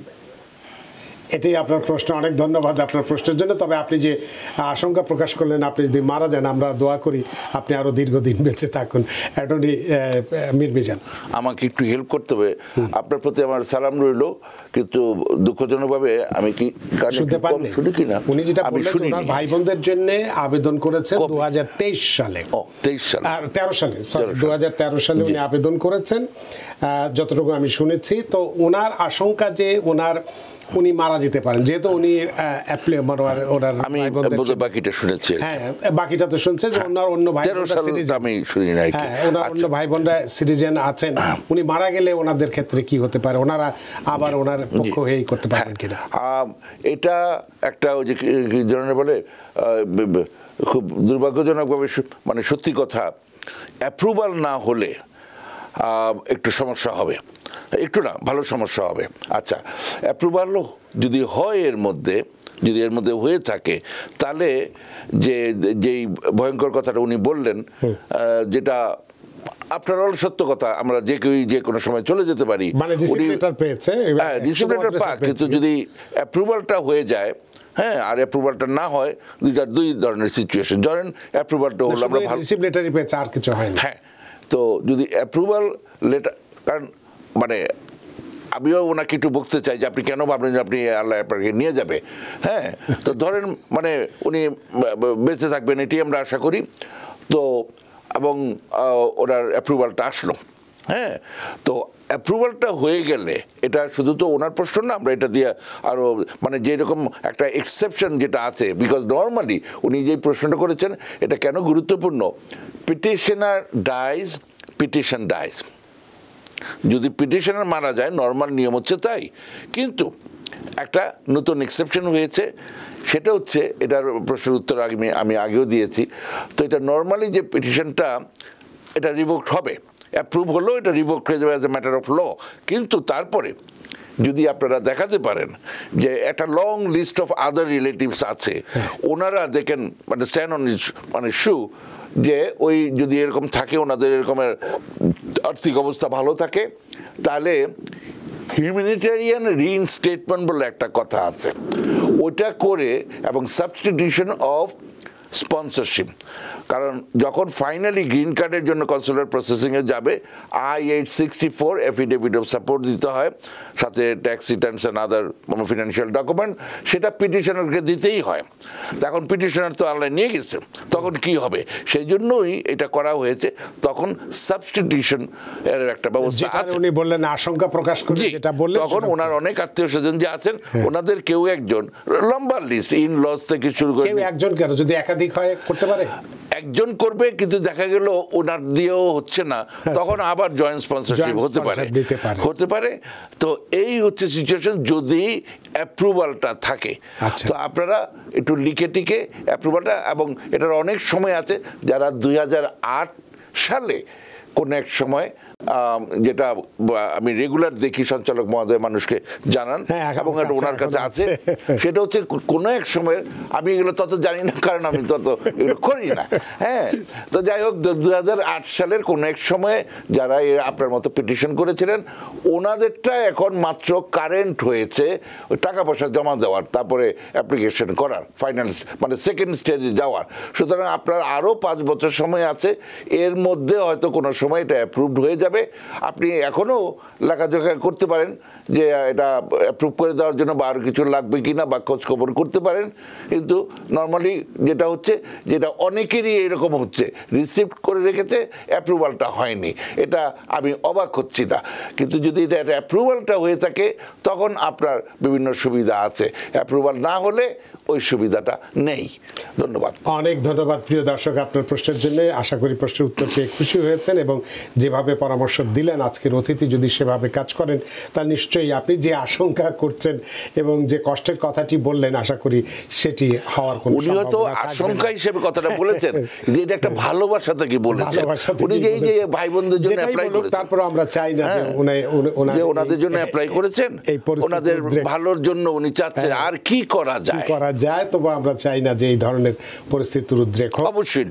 Speaker 1: এটাই আপনার প্রশ্ন। অনেক ধন্যবাদ আপনার প্রশ্নের জন্য। তবে আপনি যে আশঙ্কা প্রকাশ করলেন, আপনি যদি মারা যান, আমরা দোয়া করি আপনি আরো দীর্ঘদিন বেঁচে থাকুন। অ্যাটর্নি মীর মিজান,
Speaker 2: আমাকে একটু হেল্প করতে হবে। আপনার প্রতি আমার সালাম রইল, কিন্তু দুঃখজনকভাবে আমি কি
Speaker 1: শুনতে পারেন
Speaker 2: শুনি কিনা,
Speaker 1: উনি যেটা
Speaker 2: আমি
Speaker 1: বললেন,
Speaker 2: শুনি
Speaker 1: ওনার ভাই বোনদের জন্য আবেদন করেছেন 2023 সালে।
Speaker 2: ও 23 সালে,
Speaker 1: আর 13 সালে, সরি 2013 সালে উনি আবেদন করেছেন, যতটুকু আমি শুনেছি। তো ওনার আশঙ্কা যে ওনার উনি মারা যেতে পারেন, যেহেতু উনি
Speaker 2: আমি বোধহয় বাকিটা শুনেছি।
Speaker 1: হ্যাঁ, বাকিটা তো শুনছে যে ওনার অন্য ভাই
Speaker 2: আমি শুনি নাই।
Speaker 1: হ্যাঁ, ওনার অন্য ভাই বোনরা সিটিজেন আছেন, উনি মারা গেলে ওনাদের ক্ষেত্রে কি হতে পারে, ওনারা আবার ওনার পক্ষ হয়েই করতে পারবেন কিনা?
Speaker 2: এটা একটা ওই যে জনের বলে খুব দুর্ভাগ্যজনকভাবে মানে সত্যি কথা, অ্যাপ্রুভাল না হলে একটু সমস্যা হবে, একটু না ভালো সমস্যা হবে। আচ্ছা, অ্যাপ্রুভালও যদি হয় এর মধ্যে হয়ে থাকে, তাহলে যেই ভয়ঙ্কর কথাটা উনি বললেন, যেটা আপনার সত্য কথা, আমরা যে কোনো সময় চলে যেতে পারি,
Speaker 1: মানে ডিসিপ্লিনেটর পেয়েছে,
Speaker 2: হ্যাঁ ডিসিপ্লিনেটর পাক, কিন্তু যদি অ্যাপ্রুভালটা হয়ে যায়, হ্যাঁ, আর অ্যাপ্রুভালটা না হয়, দুই ধরনের সিচুয়েশন। ধরেন অ্যাপ্রুভালটা হলো আমরা ভালো
Speaker 1: ডিসিপ্লিনেটরি পেয়েছে, আর কিছু হয় না।
Speaker 2: হ্যাঁ, তো যদি অ্যাপ্রুভাল লেটার, কারণ মানে আমিও ওনাকে একটু বলতে চাই যে আপনি কেন ভাবলেন যে আপনি আল্লাহ আপনাকে নিয়ে যাবে। হ্যাঁ, তো ধরেন মানে উনি বেঁচে থাকবেন এটি আমরা আশা করি, তো এবং ওনার অ্যাপ্রুভালটা আসলো। হ্যাঁ, তো অ্যাপ্রুভালটা হয়ে গেলে এটা শুধু তো ওনার প্রশ্ন না, আমরা এটা দিয়ে আরও মানে যেরকম একটা এক্সেপশন যেটা আছে, বিকজ নর্মালি উনি যে প্রশ্নটা করেছেন এটা কেন গুরুত্বপূর্ণ, পিটিশনার ডাইজ, পিটিশন ডাইজ। যদি পিটিশনার মারা যায়, নর্মাল নিয়ম হচ্ছে তাই, কিন্তু একটা নতুন এক্সেপশন হয়েছে, সেটা হচ্ছে, এটার প্রশ্নের উত্তর আমি আগেও দিয়েছি। তো এটা নর্মালি যে পিটিশনটা এটা রিভোকড হবে, অ্যাপ্রুভ হলো, এটা রিভোকড হয়ে যাবে as a matter of law. কিন্তু তারপরে যদি আপনারা দেখাতে পারেন যে একটা long list of other relatives আছে, ওনারা দেখেন মানে স্ট্যান্ড অন মানে শু, যে ওই যদি এরকম থাকে, ওনাদের এরকমের আর্থিক অবস্থা ভালো থাকে, তাহলে হিউম্যানিটেরিয়ান রিইনস্টেটমেন্ট বলে একটা কথা আছে, ওটা করে, এবং সাবস্টিটিউশন অফ স্পন্সরশিপ। কারণ যখন ফাইনালি গ্রিন কার্ডের জন্য কনসুলার প্রসেসিংয়ে যাবে, I-864 এফিডেভিট অফ সাপোর্ট দিতে হয়, সাথে tax Returns and other financial document, সেটা পিটিশনারকে দিতেই হয়। তখন পিটিশনার তো আল্লাহ নিয়ে গেছে, তখন কি হবে? সেই জন্যই এটা করা হয়েছে। তখন সাবস্টিটিউশন এর একটা ব্যবস্থা আছে।
Speaker 1: উনি বললেন আশঙ্কা প্রকাশ করে, যেটা বললেন,
Speaker 2: তখন ওনার অনেক আত্মীয় স্বজন যে আছেন, ওনাদের কেউ একজন, লম্বা লিস্ট, ইন লস থেকে শুরু করে,
Speaker 1: কেউ একজন কেন, যদি একাধিক হয় করতে পারে, একজন
Speaker 2: করবে, কিন্তু দেখা গেল ওনার দিয়েও হচ্ছে না, তখন আবার জয়েন্ট স্পন্সরশিপ হতে পারে। তো এই হচ্ছে সিচুয়েশন যদি অ্যাপ্রুভালটা থাকে। তো আপনারা একটু লিখে টিকে অ্যাপ্রুভালটা, এবং এটার অনেক সময় আছে, যারা 2008 সালে কোন এক সময়, যেটা আমি রেগুলার দেখি সঞ্চালক মহোদয় মানুষকে জানান, এবং এটা ওনার কাছে আছে, সেটা হচ্ছে কোনো এক সময়, আমি এগুলো তত জানি না কারণ আমি তত এগুলো করি না। হ্যাঁ, তো যাই হোক, 2008 সালের কোনো এক সময়ে যারা আপনার মতো পিটিশন করেছিলেন, ওনাদেরটা এখন মাত্র কারেন্ট হয়েছে টাকা পয়সা জমা দেওয়ার, তারপরে অ্যাপ্লিকেশন করার, ফাইনাল মানে সেকেন্ড স্টেজে যাওয়ার। সুতরাং আপনার আরও 5 বছর সময় আছে, এর মধ্যে হয়তো কোনো সময় এটা অ্যাপ্রুভড হয়ে যাবে। আপনি এখনো লেখাজোখা করতে পারেন যে এটা অ্যাপ্রুভ করে দেওয়ার জন্য বা আরও কিছু লাগবে কিনা, বা খোঁজ খবর করতে পারেন। কিন্তু নর্মালি যেটা হচ্ছে, যেটা অনেকেরই এরকম হচ্ছে, রিসিপ্ট করে রেখেছে, অ্যাপ্রুভালটা হয়নি, এটা আমি অবাক হচ্ছি না। কিন্তু যদি এটা অ্যাপ্রুভালটা হয়ে থাকে, তখন আপনার বিভিন্ন সুবিধা আছে, অ্যাপ্রুভাল না হলে ওই সুবিধাটা নেই। ধন্যবাদ।
Speaker 1: অনেক ধন্যবাদ প্রিয় দর্শক আপনার প্রশ্নের জন্য। আশা করি প্রশ্নের উত্তর পেয়ে খুশি হয়েছেন, এবং যেভাবে পরামর্শ দিলেন আজকের অতিথি যদি সেভাবে কাজ করেন, তা নিশ্চয়ই আপনি যে আশঙ্কা করছেন এবং যে কষ্টের কথাটি বললেন, আশা করি সেটি হওয়ার কোনো
Speaker 2: উনি হয়তো আশঙ্কা হিসেবে কথাটা বলেছেন, যে এটা একটা ভালোবাসা থেকে বলেছেন। উনি যে ভাই বোনদের জন্য অ্যাপ্লাই করেছেন,
Speaker 1: তারপর আমরা চাই না যে
Speaker 2: ওনাদের জন্য অ্যাপ্লাই করেছেন, ওনাদের ভালোর জন্য উনি চাচ্ছেন, আর কি করা যায়,
Speaker 1: তবু আমরা চাই না যে এই ধরনের পরিস্থিতির উদ্রেক হোক।
Speaker 2: অবশ্যই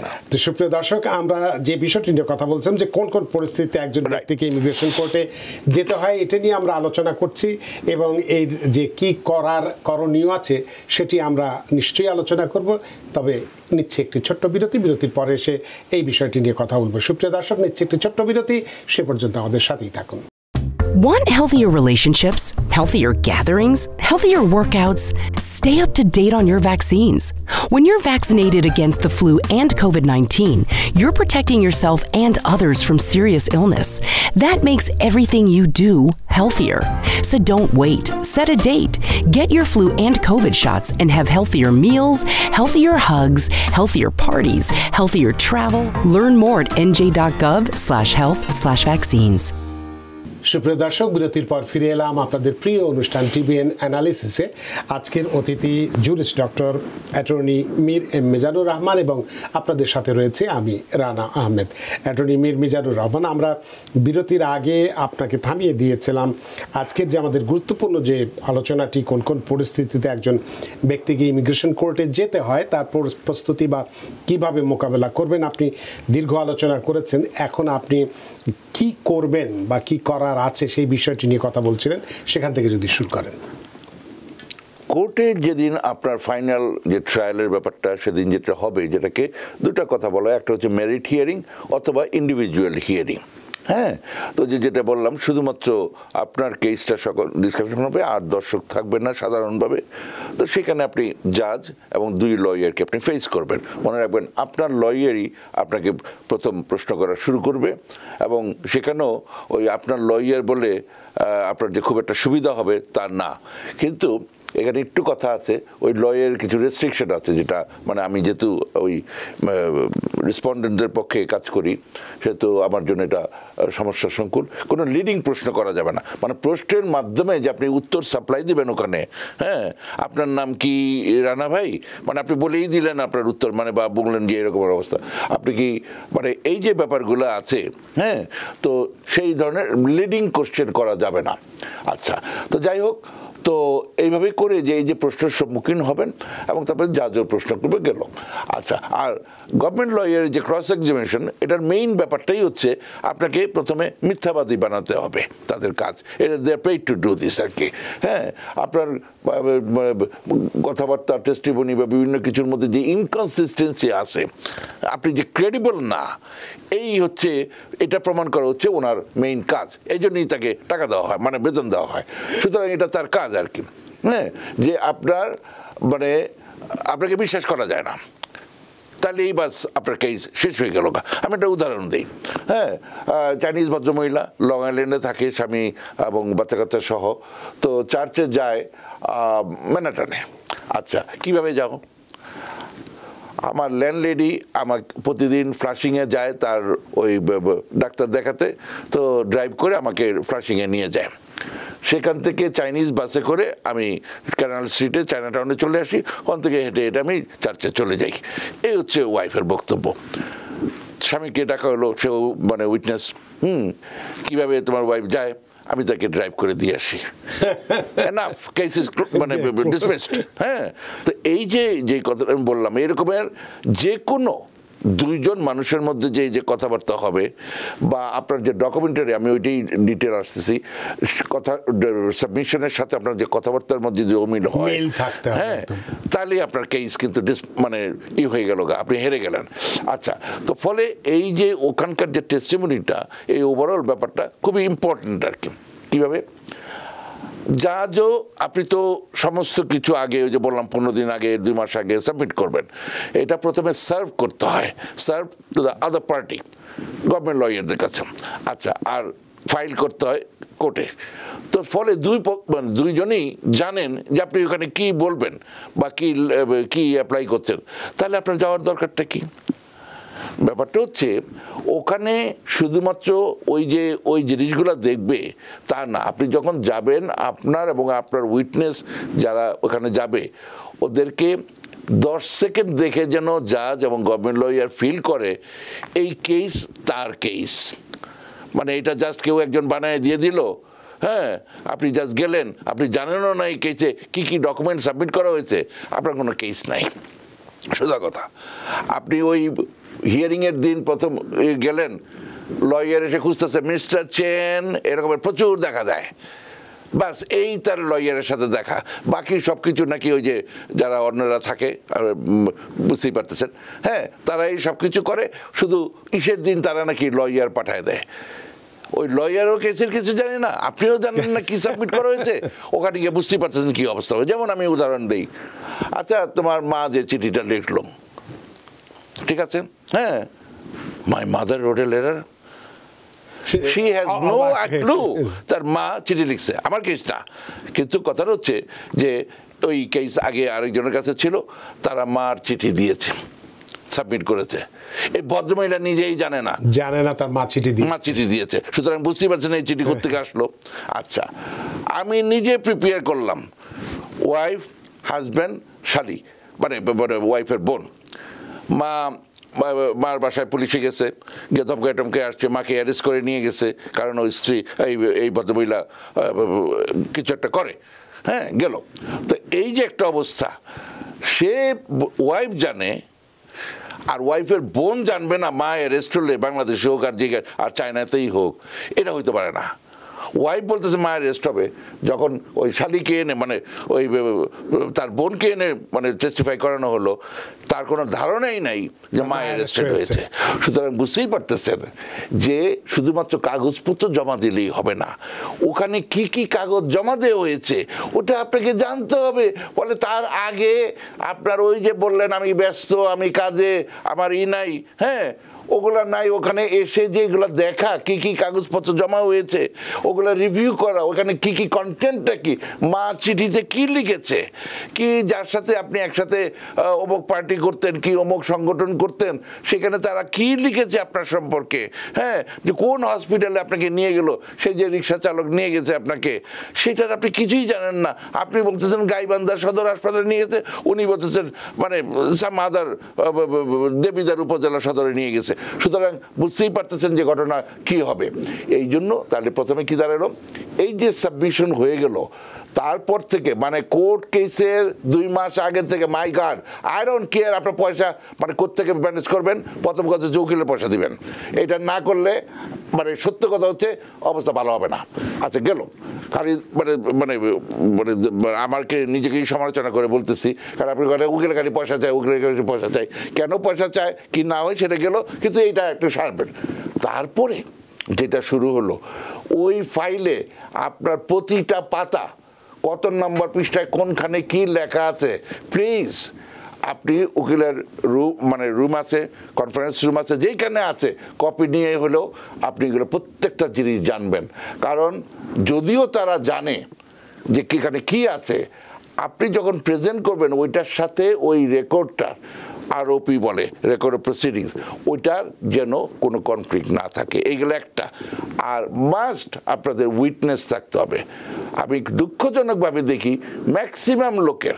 Speaker 2: না।
Speaker 1: তো সুপ্রিয় দর্শক, আমরা যে বিষয়টি নিয়ে কথা বলছিলাম, যে কোন কোন পরিস্থিতিতে একজন ব্যক্তিকে ইমিগ্রেশন কোর্টে যেতে হয়, এটা নিয়ে আমরা আলোচনা করছি, এবং এই যে কি করণীয় আছে সেটি আমরা নিশ্চয়ই আলোচনা করব। তবে নিচ্ছে একটি ছোট্ট বিরতি, বিরতির পরে এসে এই বিষয়টি নিয়ে কথা বলবো। সুপ্রিয় দর্শক, নিচ্ছে একটি ছোট্ট বিরতি, সে পর্যন্ত আমাদের সাথেই থাকুন।
Speaker 3: Want healthier relationships, healthier gatherings, healthier workouts? Stay up to date on your vaccines. When you're vaccinated against the flu and COVID-19, you're protecting yourself and others from serious illness. That makes everything you do healthier. So don't wait. Set a date. Get your flu and COVID shots and have healthier meals, healthier hugs, healthier parties, healthier travel. Learn more at nj.gov/health/vaccines.
Speaker 1: সুপ্রিয় দর্শক, বিরতির পর ফিরে এলাম আপনাদের প্রিয় অনুষ্ঠান TBN অ্যানালিসিসে। আজকের অতিথি jurist doctor attorney Mir M Mizanur Rahman এবং আপনাদের সাথে রয়েছে আমি রানা আহমেদ। অ্যাটর্নি মীর মিজানুর রহমান, আমরা বিরতির আগে আপনাকে থামিয়ে দিয়েছিলাম আজকের যে আমাদের গুরুত্বপূর্ণ যে আলোচনাটি, কোন কোন পরিস্থিতিতে একজন ব্যক্তিকে ইমিগ্রেশন কোর্টে যেতে হয় তার প্রস্তুতি বা কিভাবে মোকাবেলা করবেন আপনি দীর্ঘ আলোচনা করেছেন। এখন আপনি কি করবেন বা কি করার আছে সেই বিষয়টি নিয়ে কথা বলছিলেন, সেখান থেকে যদি শুরু করেন।
Speaker 2: কোর্টে যেদিন আপনার ফাইনাল যে ট্রায়ালের ব্যাপারটা সেদিন যেটা হবে, যেটাকে দুটা কথা বলা হয়, একটা হচ্ছে মেরিট হিয়ারিং অথবা ইন্ডিভিজুয়াল হিয়ারিং। হ্যাঁ, তো যেটা বললাম শুধুমাত্র আপনার কেসটা সকল ডিসকাশন হবে, আর দর্শক থাকবেন না সাধারণভাবে। তো সেখানে আপনি জাজ এবং দুই লয়ারকে আপনি ফেস করবেন। মনে রাখবেন আপনার লয়ারই আপনাকে প্রথম প্রশ্ন করা শুরু করবে, এবং সেখানেও ওই আপনার লয়ার বলে আপনার যে খুব একটা সুবিধা হবে তা না। কিন্তু এখানে একটু কথা আছে, ওই লয়ের কিছু রেস্ট্রিকশন আছে, যেটা মানে আমি যেহেতু ওই রেসপন্ডেন্টদের পক্ষে কাজ করি সেহেতু আমার জন্য এটা সমস্যা সংকুল। কোনো লিডিং প্রশ্ন করা যাবে না, মানে প্রশ্নের মাধ্যমে যে আপনি উত্তর সাপ্লাই দিবেন ওখানে, হ্যাঁ আপনার নাম কি রানা ভাই, মানে আপনি বলেই দিলেন আপনার উত্তর, মানে বা বললেন যে এরকম অবস্থা, আপনি কি মানে এই যে ব্যাপারগুলো আছে, হ্যাঁ তো সেই ধরনের লিডিং কোশ্চেন করা যাবে না। আচ্ছা, তো যাই হোক, তো এইভাবে করে যে এই যে প্রশ্নের সম্মুখীন হবেন এবং তারপরে জাজও প্রশ্ন করবে গেল। আচ্ছা, আর গভর্নমেন্ট লয়ারের যে ক্রস এক্সামিনেশন, এটার মেইন ব্যাপারটাই হচ্ছে আপনাকে প্রথমে মিথ্যাবাদী বানাতে হবে, তাদের কাজ এটা, দে আর পেইড টু ডু দিস আর কি। হ্যাঁ, আপনার কথাবার্তা, টেস্টিমনি বা বিভিন্ন কিছুর মধ্যে যে ইনকনসিস্টেন্সি আছে, আপনি যে ক্রেডিবল না, এই হচ্ছে এটা প্রমাণ করা হচ্ছে ওনার মেইন কাজ। এই জন্যই তাকে টাকা দেওয়া হয়, মানে বেতন দেওয়া হয়। সুতরাং এটা তার কাজ আর কি। হ্যাঁ, যে আপনার মানে আপনাকে বিশ্বাস করা যায় না, তাহলে এই বাস আপনার কেস শেষ হয়ে গেল। আমি একটা উদাহরণ দিই। হ্যাঁ, চাইনিজ ভদ্রমহিলা লং আইল্যান্ডে থাকে, স্বামী এবং বাচ্চা কাচ্চা সহ, তো চার্চে যায় ম্যানহাটনে। আচ্ছা, কিভাবে যাও? আমার ল্যান্ডলেডি আমার প্রতিদিন ফ্লাশিংয়ে যায় তার ওই ডাক্তার দেখাতে, তো ড্রাইভ করে আমাকে ফ্লাশিংয়ে নিয়ে যায়। সেখান থেকে চাইনিজ বাসে করে আমি ক্যানাল স্ট্রিটে চায়না টাউনে চলে আসি, ওখান থেকে হেঁটে হেঁটে আমি চার্চে চলে যাই। এই হচ্ছে ওয়াইফের বক্তব্য। স্বামীকে ডাকা হলো, সেও মানে উইটনেস। কিভাবে তোমার ওয়াইফ যায়? আমি তাকে ড্রাইভ করে দিয়ে আসি। এনাফ, কেস ইজ মানে ডিসমিসড। হ্যাঁ, তো এই যে কথা আমি বললাম, এরকমের যে কোনো দুইজন মানুষের মধ্যে যে কথাবার্তা হবে বা আপনার যে ডকুমেন্টারি, আমি ওইটাই ডিটেল আসতেছি, কথা সাবমিশনের সাথে আপনার যে কথাবার্তার মধ্যে যদি অমিল হয়, হ্যাঁ, তাহলে আপনার কেস কিন্তু মানে হয়ে গেল, আপনি হেরে গেলেন। আচ্ছা, তো ফলে এই যে ওখানকার যে টেস্টিমনিটা, এই ওভারঅল ব্যাপারটা খুবই ইম্পর্টেন্ট আর কি। কীভাবে জাজও আপনি তো সমস্ত কিছু আগে, ওই যে বললাম 15 দিন আগে, 2 মাস আগে সাবমিট করবেন। এটা প্রথমে সার্ভ করতে হয়, serve to the other party, government লয়ারদের কাছে। আচ্ছা, আর ফাইল করতে হয় কোর্টে। তো ফলে দুইজনই জানেন যে আপনি ওখানে কি বলবেন বা কি অ্যাপ্লাই করছেন, তাহলে আপনার যাওয়ার দরকারটা কি? ব্যাপারটা হচ্ছে ওখানে শুধুমাত্র ওই জিনিসগুলো দেখবে তা না, আপনি যখন যাবেন আপনার এবং আপনার উইটনেস যারা ওখানে যাবে ওদেরকে 10 সেকেন্ড দেখে যেন জাজ এবং গভর্নমেন্ট লয়ার ফিল করে এই কেস তার কেস, মানে এটা জাস্ট কেউ একজন বানায় দিয়ে দিল। হ্যাঁ, আপনি জাস্ট গেলেন, আপনি জানেনও না এই কেসে কী কী ডকুমেন্ট সাবমিট করা হয়েছে, আপনার কোনো কেস নাই। সোজা কথা, আপনি ওই হিয়ারিংয়ের দিন প্রথম গেলেন, লয়ার এসে খুঁজতেছে মিস্টার চেন, এরকমের প্রচুর দেখা যায়। বাস এই তার লয়ারের সাথে দেখা, বাকি সব কিছু নাকি ওই যে যারা অন্যরা থাকে, বুঝতেই পারতেছেন, হ্যাঁ, তারা এই সব কিছু করে, শুধু ইসের দিন তারা নাকি লয়ার পাঠায় দেয়। ওই লয়ারও কেসের কিছু জানে না, আপনিও জানেন না কি সাবমিট করা হয়েছে, ওখানে গিয়ে বুঝতেই পারতেছেন কি অবস্থা হবে। যেমন আমি উদাহরণ দিই, আচ্ছা তোমার মা যে চিঠিটা লিখলো, ঠিক আছে, হ্যাঁ, my mother wrote a letter, she has no clue তার মা চিঠি লিখছে। আমার কেসটা কিন্তু কথাটা হচ্ছে যে ওই কেস আগে আরেকজনের কাছে ছিল, তারা মার চিঠি দিয়েছে, সাবমিট করেছে, এই ভদ্রমহিলা নিজেই জানে না
Speaker 1: তার মা চিঠি
Speaker 2: দিয়েছে, সুতরাং বুঝতেই পারছেন এই চিঠি কোত্থেকে আসলো। আচ্ছা, আমি নিজে প্রিপেয়ার করলাম, ওয়াইফ, হাজব্যান্ড, শালি, মানে ওয়াইফের বোন, মার বাসায় পুলিশে গেছে, গিয়ে ধমকায় টমকে আসছে, মাকে অ্যারেস্ট করে নিয়ে গেছে, কারণ ওই স্ত্রী এই ভদ্রমহিলা কিছু একটা করে, হ্যাঁ, গেল। তো এই যে একটা অবস্থা, সে ওয়াইফ জানে আর ওয়াইফের বোন জানবে না মা অ্যারেস্ট হলে, বাংলাদেশে হোক আর চায়নাতেই হোক, এটা হইতে পারে না। ওয়াইফ বলতেছে মা অ্যারেস্ট হবে, যখন ওই শালিকে এনে, মানে ওই তার বোনকে এনে মানে টেস্টিফাই করানো হলো, তার কোনো ধারণাই নাই যে মা অ্যারেস্টেড হয়েছে। সুতরাং বুঝতেই পারতেছেন যে শুধুমাত্র কাগজপত্র জমা দিলেই হবে না, ওখানে কি কি কাগজ জমা দেওয়া হয়েছে ওটা আপনাকে জানতে হবে। বলে তার আগে আপনার ওই যে বললেন আমি ব্যস্ত, আমি কাজে, আমার নাই, হ্যাঁ, ওগুলা নাই, ওখানে এসে যেগুলো দেখা কি কি কাগজপত্র জমা হয়েছে ওগুলো রিভিউ করা, ওখানে কি কি কন্টেন্টটা কি, মা চিঠিতে কি লিখেছে, কি যার সাথে আপনি একসাথে অমুক পার্টি করতেন, কি অমুক সংগঠন করতেন, সেখানে তারা কি লিখেছে আপনার সম্পর্কে, হ্যাঁ, যে কোন হসপিটালে আপনাকে নিয়ে গেল, সেই যে রিক্সা চালক নিয়ে গেছে আপনাকে, সেটার আপনি কিছুই জানেন না। আপনি বলতেছেন গাইবান্ধা সদর হাসপাতালে নিয়ে গেছে, উনি বলতেছেন মানে সাম আদার দেবিদার উপজেলা সদরে নিয়ে গেছে। সুতরাং বুঝতেই পারতেছেন যে ঘটনা কি হবে। এই জন্য তাহলে প্রথমে কি দাঁড়ালো, এই যে সাবমিশন হয়ে গেল, তারপর থেকে মানে কোর্ট কেসের 2 মাস আগে থেকে, মাই গড, আই ডোন্ট কেয়ার আপনার পয়সা মানে কোত্থেকে ম্যানেজ করবেন, প্রথম কথা যে উকিলের পয়সা দিবেন, এটা না করলে মানে সত্য কথা হচ্ছে অবস্থা ভালো হবে না। আচ্ছা, গেল, খালি মানে মানে মানে আমাকে নিজেকেই সমালোচনা করে বলতেছি, কারণ আপনি উকিলের কাছে পয়সা চাই, উকিলের কাছে পয়সা চাই, কেন পয়সা চায় কি না হয় সেটা গেল, কিন্তু এইটা একটু সারবেন। তারপরে যেটা শুরু হলো, ওই ফাইলে আপনার প্রতিটা পাতা কত নম্বর পৃষ্ঠায় কোনখানে কি লেখা আছে, প্লিজ আপনি উকিলের রুম আছে, কনফারেন্স রুম আছে, যেইখানে আছে কপি নিয়ে হলেও আপনি এগুলো প্রত্যেকটা জিনিস জানবেন। কারণ যদিও তারা জানে যে এখানে কি আছে, আপনি যখন প্রেজেন্ট করবেন ওইটার সাথে ওই রেকর্ডটা, আরওপি বলে, রেকর্ড অফ প্রসিডিংস, ওইটার যেন কোনো কনফ্লিক্ট না থাকে, এইগুলো একটা। আর মাস্ট আপনাদের উইটনেস থাকতে হবে। আমি দুঃখজনকভাবে দেখি ম্যাক্সিমাম লোকের,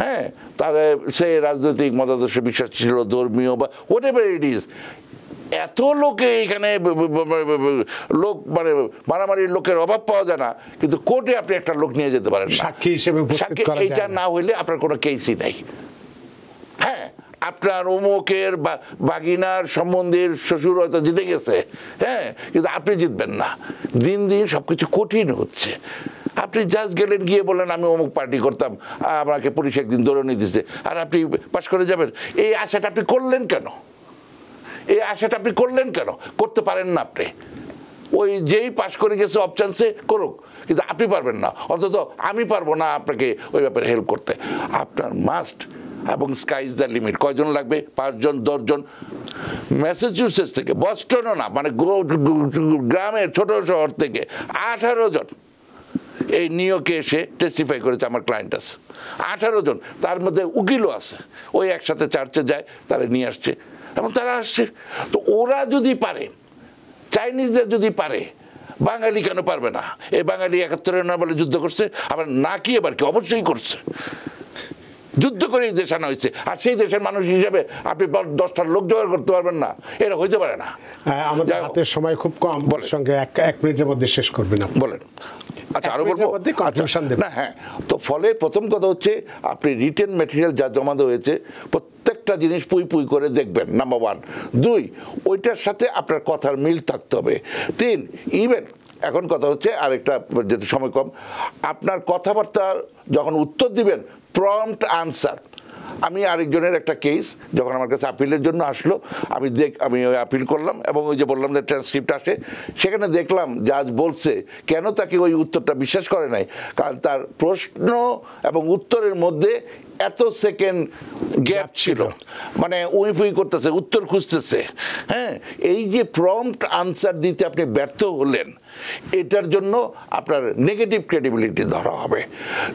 Speaker 2: হ্যাঁ, তারা সে রাজনৈতিক মতাদর্শে বিশ্বাস ছিল, ধর্মীয় বা হোয়াট এভার ইট ইজ, এত লোকে এখানে লোক মানে মারামারির লোকের অভাব পাওয়া যায় না, কিন্তু কোর্টে আপনি একটা লোক নিয়ে যেতে পারেন
Speaker 1: সাক্ষী হিসেবে,
Speaker 2: এইটা না হইলে আপনার কোনো কেসই নাই। হ্যাঁ, আপনার অমুকের বাগিনার সম্বন্ধের শ্বশুর হয়তো জিতে গেছে, হ্যাঁ, কিন্তু আপনি জিতবেন না। দিন দিন সবকিছু কঠিন হচ্ছে। আপনি জাজ গেলেন, গিয়ে বললেন আমি অমুক পার্টি করতাম, আমাকে পুলিশ একদিন ধরে নিয়ে দিচ্ছে, আর আপনি পাশ করে যাবেন। এই আশাটা আপনি করলেন কেন? এই আশাটা আপনি করলেন কেন? করতে পারেন না আপনি। ওই যেই পাশ করে গেছে অফ চান্সে করুক, কিন্তু আপনি পারবেন না, অন্তত আমি পারবো না আপনাকে ওই ব্যাপারে হেল্প করতে। আপনার মাস্ট, এবং স্কাই ইজ দ্য লিমিট। কয়জন লাগবে? 5 জন 10 জন। ম্যাসাচুসেটস থেকে, বস্টনও না, মানে গ্রামের ছোট শহর থেকে 18 জন এই নিয়োগে এসে টেস্টিফাই করেছে আমার ক্লায়েন্ট আছে। 18 জন, তার মধ্যে উকিলও আছে। ওই একসাথে চার্চে যায়, তারা নিয়ে আসছে এবং তারা আসছে। তো ওরা যদি পারে, চাইনিজরা যদি পারে, বাঙালি কেন পারবে না? এই বাঙালি 71 না বলে যুদ্ধ করছে, আবার না কি এবার কি অবশ্যই করছে, যুদ্ধ করে এই দেশ আনা হয়েছে। আর সেই দেশের মানুষ হিসেবে আপনি 10টা লোক জোগাড় করতে পারবেন না, এটা হইতে পারে না।
Speaker 1: আমাদের হাতের সময় খুব কম, সঙ্গে 1 মিনিটের মধ্যে শেষ করবেন না, বলেন।
Speaker 2: আচ্ছা, আরো বলবো না। হ্যাঁ, তো ফলে প্রথম কথা হচ্ছে আপনি রিটেন ম্যাটেরিয়াল যা জমা দেওয়া হয়েছে প্রত্যেকটা জিনিস পুই পুই করে দেখবেন, নাম্বার 1। 2, ওইটার সাথে আপনার কথার মিল থাকতে হবে। 3, ইভেন এখন কথা হচ্ছে আরেকটা, যেহেতু সময় কম, আপনার কথাবার্তার যখন উত্তর দিবেন, প্রম্পট আনসার। আমি আরেকজনের একটা কেস যখন আমার কাছে আপিলের জন্য আসলো, আমি ওই আপিল করলাম এবং ওই যে বললাম যে ট্রান্সক্রিপ্ট আসে, সেখানে দেখলাম জাজ বলছে কেন তাকে ওই উত্তরটা বিশ্বাস করে নাই, কারণ তার প্রশ্ন এবং উত্তরের মধ্যে এত সেকেন্ড গ্যাপ ছিল, মানে উইফুই করতেছে, উত্তর খুঁজতেছে। হ্যাঁ, এই যে প্রম্পট আনসার দিতে আপনি ব্যর্থ হলেন, এটার জন্য আপনার নেগেটিভ ক্রেডিবিলিটি ধরা হবে।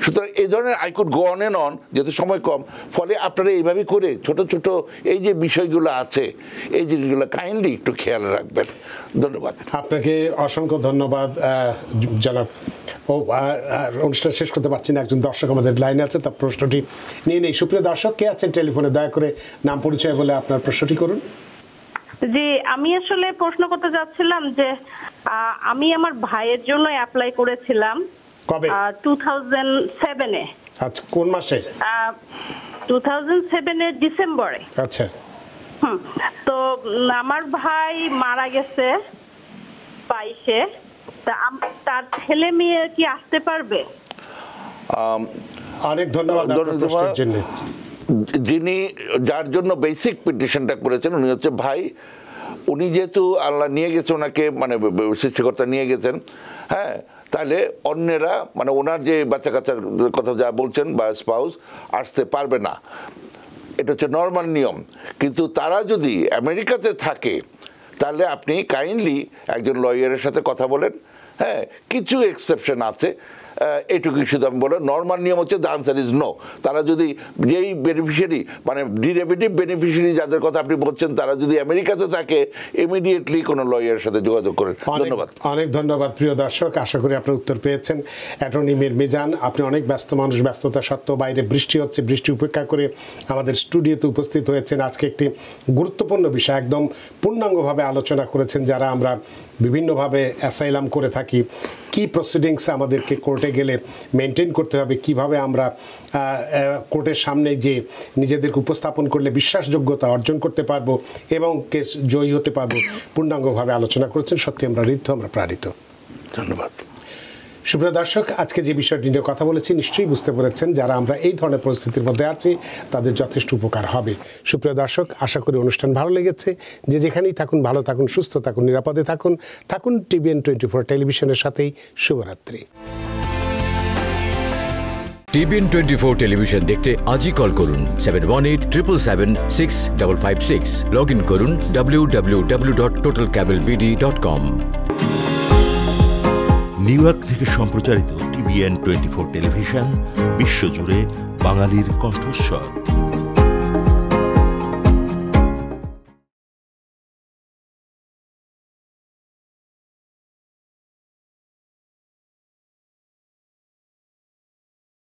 Speaker 2: সুতরাং এই ধরনের I could go on and on, যেহেতু সময় কম, ফলে আপনারা এইভাবে করে ছোট ছোট এই যে বিষয়গুলো আছে, এই জিনিসগুলো কাইন্ডলি একটু খেয়াল রাখবেন। ধন্যবাদ
Speaker 1: আপনাকে, অসংখ্য ধন্যবাদ জনাব। অনুষ্ঠান শেষ করতে পারছি না, একজন দর্শক আমাদের লাইনে আছে, তার প্রশ্নটি নিয়ে নেই। সুপ্রিয় দর্শক, কে আছেন টেলিফোনে? দয়া করে নাম পরিচয় বলে আপনার প্রশ্নটি করুন।
Speaker 5: জি, আমি আসলে প্রশ্ন করতে যাচ্ছিলাম যে আমি আমার ভাইয়ের জন্য অ্যাপ্লাই করেছিলাম।
Speaker 1: কবে?
Speaker 5: 2007-এ।
Speaker 1: আচ্ছা, কোন মাসে?
Speaker 5: 2007-এর ডিসেম্বরে।
Speaker 1: আচ্ছা।
Speaker 5: তো আমার ভাই মারা গেছে 22-এ। তার ছেলে মেয়ে কি আসতে পারবে?
Speaker 1: অনেক ধন্যবাদ আপনার প্রশ্নের জন্য।
Speaker 2: যিনি যার জন্য বেসিক পিটিশনটা করেছেন উনি হচ্ছে ভাই। উনি যেহেতু আল্লাহ নিয়ে গেছে ওনাকে, মানে সৃষ্টিকর্তা নিয়ে গেছেন, হ্যাঁ, তাহলে অন্যেরা, মানে ওনার যে বাচ্চা কাচ্চার কথা যা বলছেন বা স্পাউস, আসতে পারবে না। এটা হচ্ছে নর্মাল নিয়ম। কিন্তু তারা যদি আমেরিকাতে থাকে তাহলে আপনি কাইন্ডলি একজন লয়ারের সাথে কথা বলেন। হ্যাঁ, কিছু এক্সেপশন আছে, এটুকুই শুধু আমি বললাম। নর্মাল নিয়ম হচ্ছে দ্য আনসার ইজ নো। তারা যদি, যেই বেনিফিশিয়ারি, মানে ডিরেভেটিভ বেনিফিশিয়ারি যাদের কথা আপনি বলছেন, তারা যদি আমেরিকাতে থাকে, ইমিডিয়েটলি কোনো লয়ারের সাথে যোগাযোগ করেন। ধন্যবাদ।
Speaker 1: অনেক ধন্যবাদ প্রিয় দর্শক, আশা করি আপনার উত্তর পেয়েছেন। অ্যাটর্নি মীর মিজান, আপনি অনেক ব্যস্ত মানুষ, ব্যস্ততা সত্ত্বেও বাইরে বৃষ্টি হচ্ছে, বৃষ্টি উপেক্ষা করে আমাদের স্টুডিওতে উপস্থিত হয়েছেন। আজকে একটি গুরুত্বপূর্ণ বিষয় একদম পূর্ণাঙ্গভাবে আলোচনা করেছেন। যারা আমরা বিভিন্নভাবে অ্যাসাইলাম করে থাকি, কি প্রসিডিংস আমাদেরকে কোর্টে গেলে মেনটেন করতে হবে, কিভাবে আমরা কোর্টের সামনে যে নিজেদেরকে উপস্থাপন করলে বিশ্বাসযোগ্যতা অর্জন করতে পারবো এবং কেস জয়ী হতে পারবো, পূর্ণাঙ্গভাবে আলোচনা করেছেন। সত্যি আমরা ঋদ্ধ, আমরা প্রাণিত।
Speaker 2: ধন্যবাদ।
Speaker 1: সুপ্রিয় দর্শক, আজকে যে বিষয়টি নিয়ে কথা বলেছি নিশ্চয়ই বুঝতে পেরেছেন। যারা আমরা এই ধরনের পরিস্থিতির মধ্যে আছি তাদের যথেষ্ট উপকার হবে। সুপ্রিয় দর্শক, আশা করি অনুষ্ঠান ভালো লেগেছে। যে যেখানেই থাকুন, ভালো থাকুন, সুস্থ থাকুন, নিরাপদে থাকুন। থাকুন TVN 24 টেলিভিশনের সাথেই। শুভরাত্রি।
Speaker 6: TVN 24 টেলিভিশন দেখতে আজই কল করুন 7187776556। লগ ইন করুন www.totalcablebd.com।
Speaker 7: নিউ ইয়র্ক থেকে সম্প্রচারিত TVN 24 টেলিভিশন বিশ্বজুড়ে বাঙালির কণ্ঠস্বর।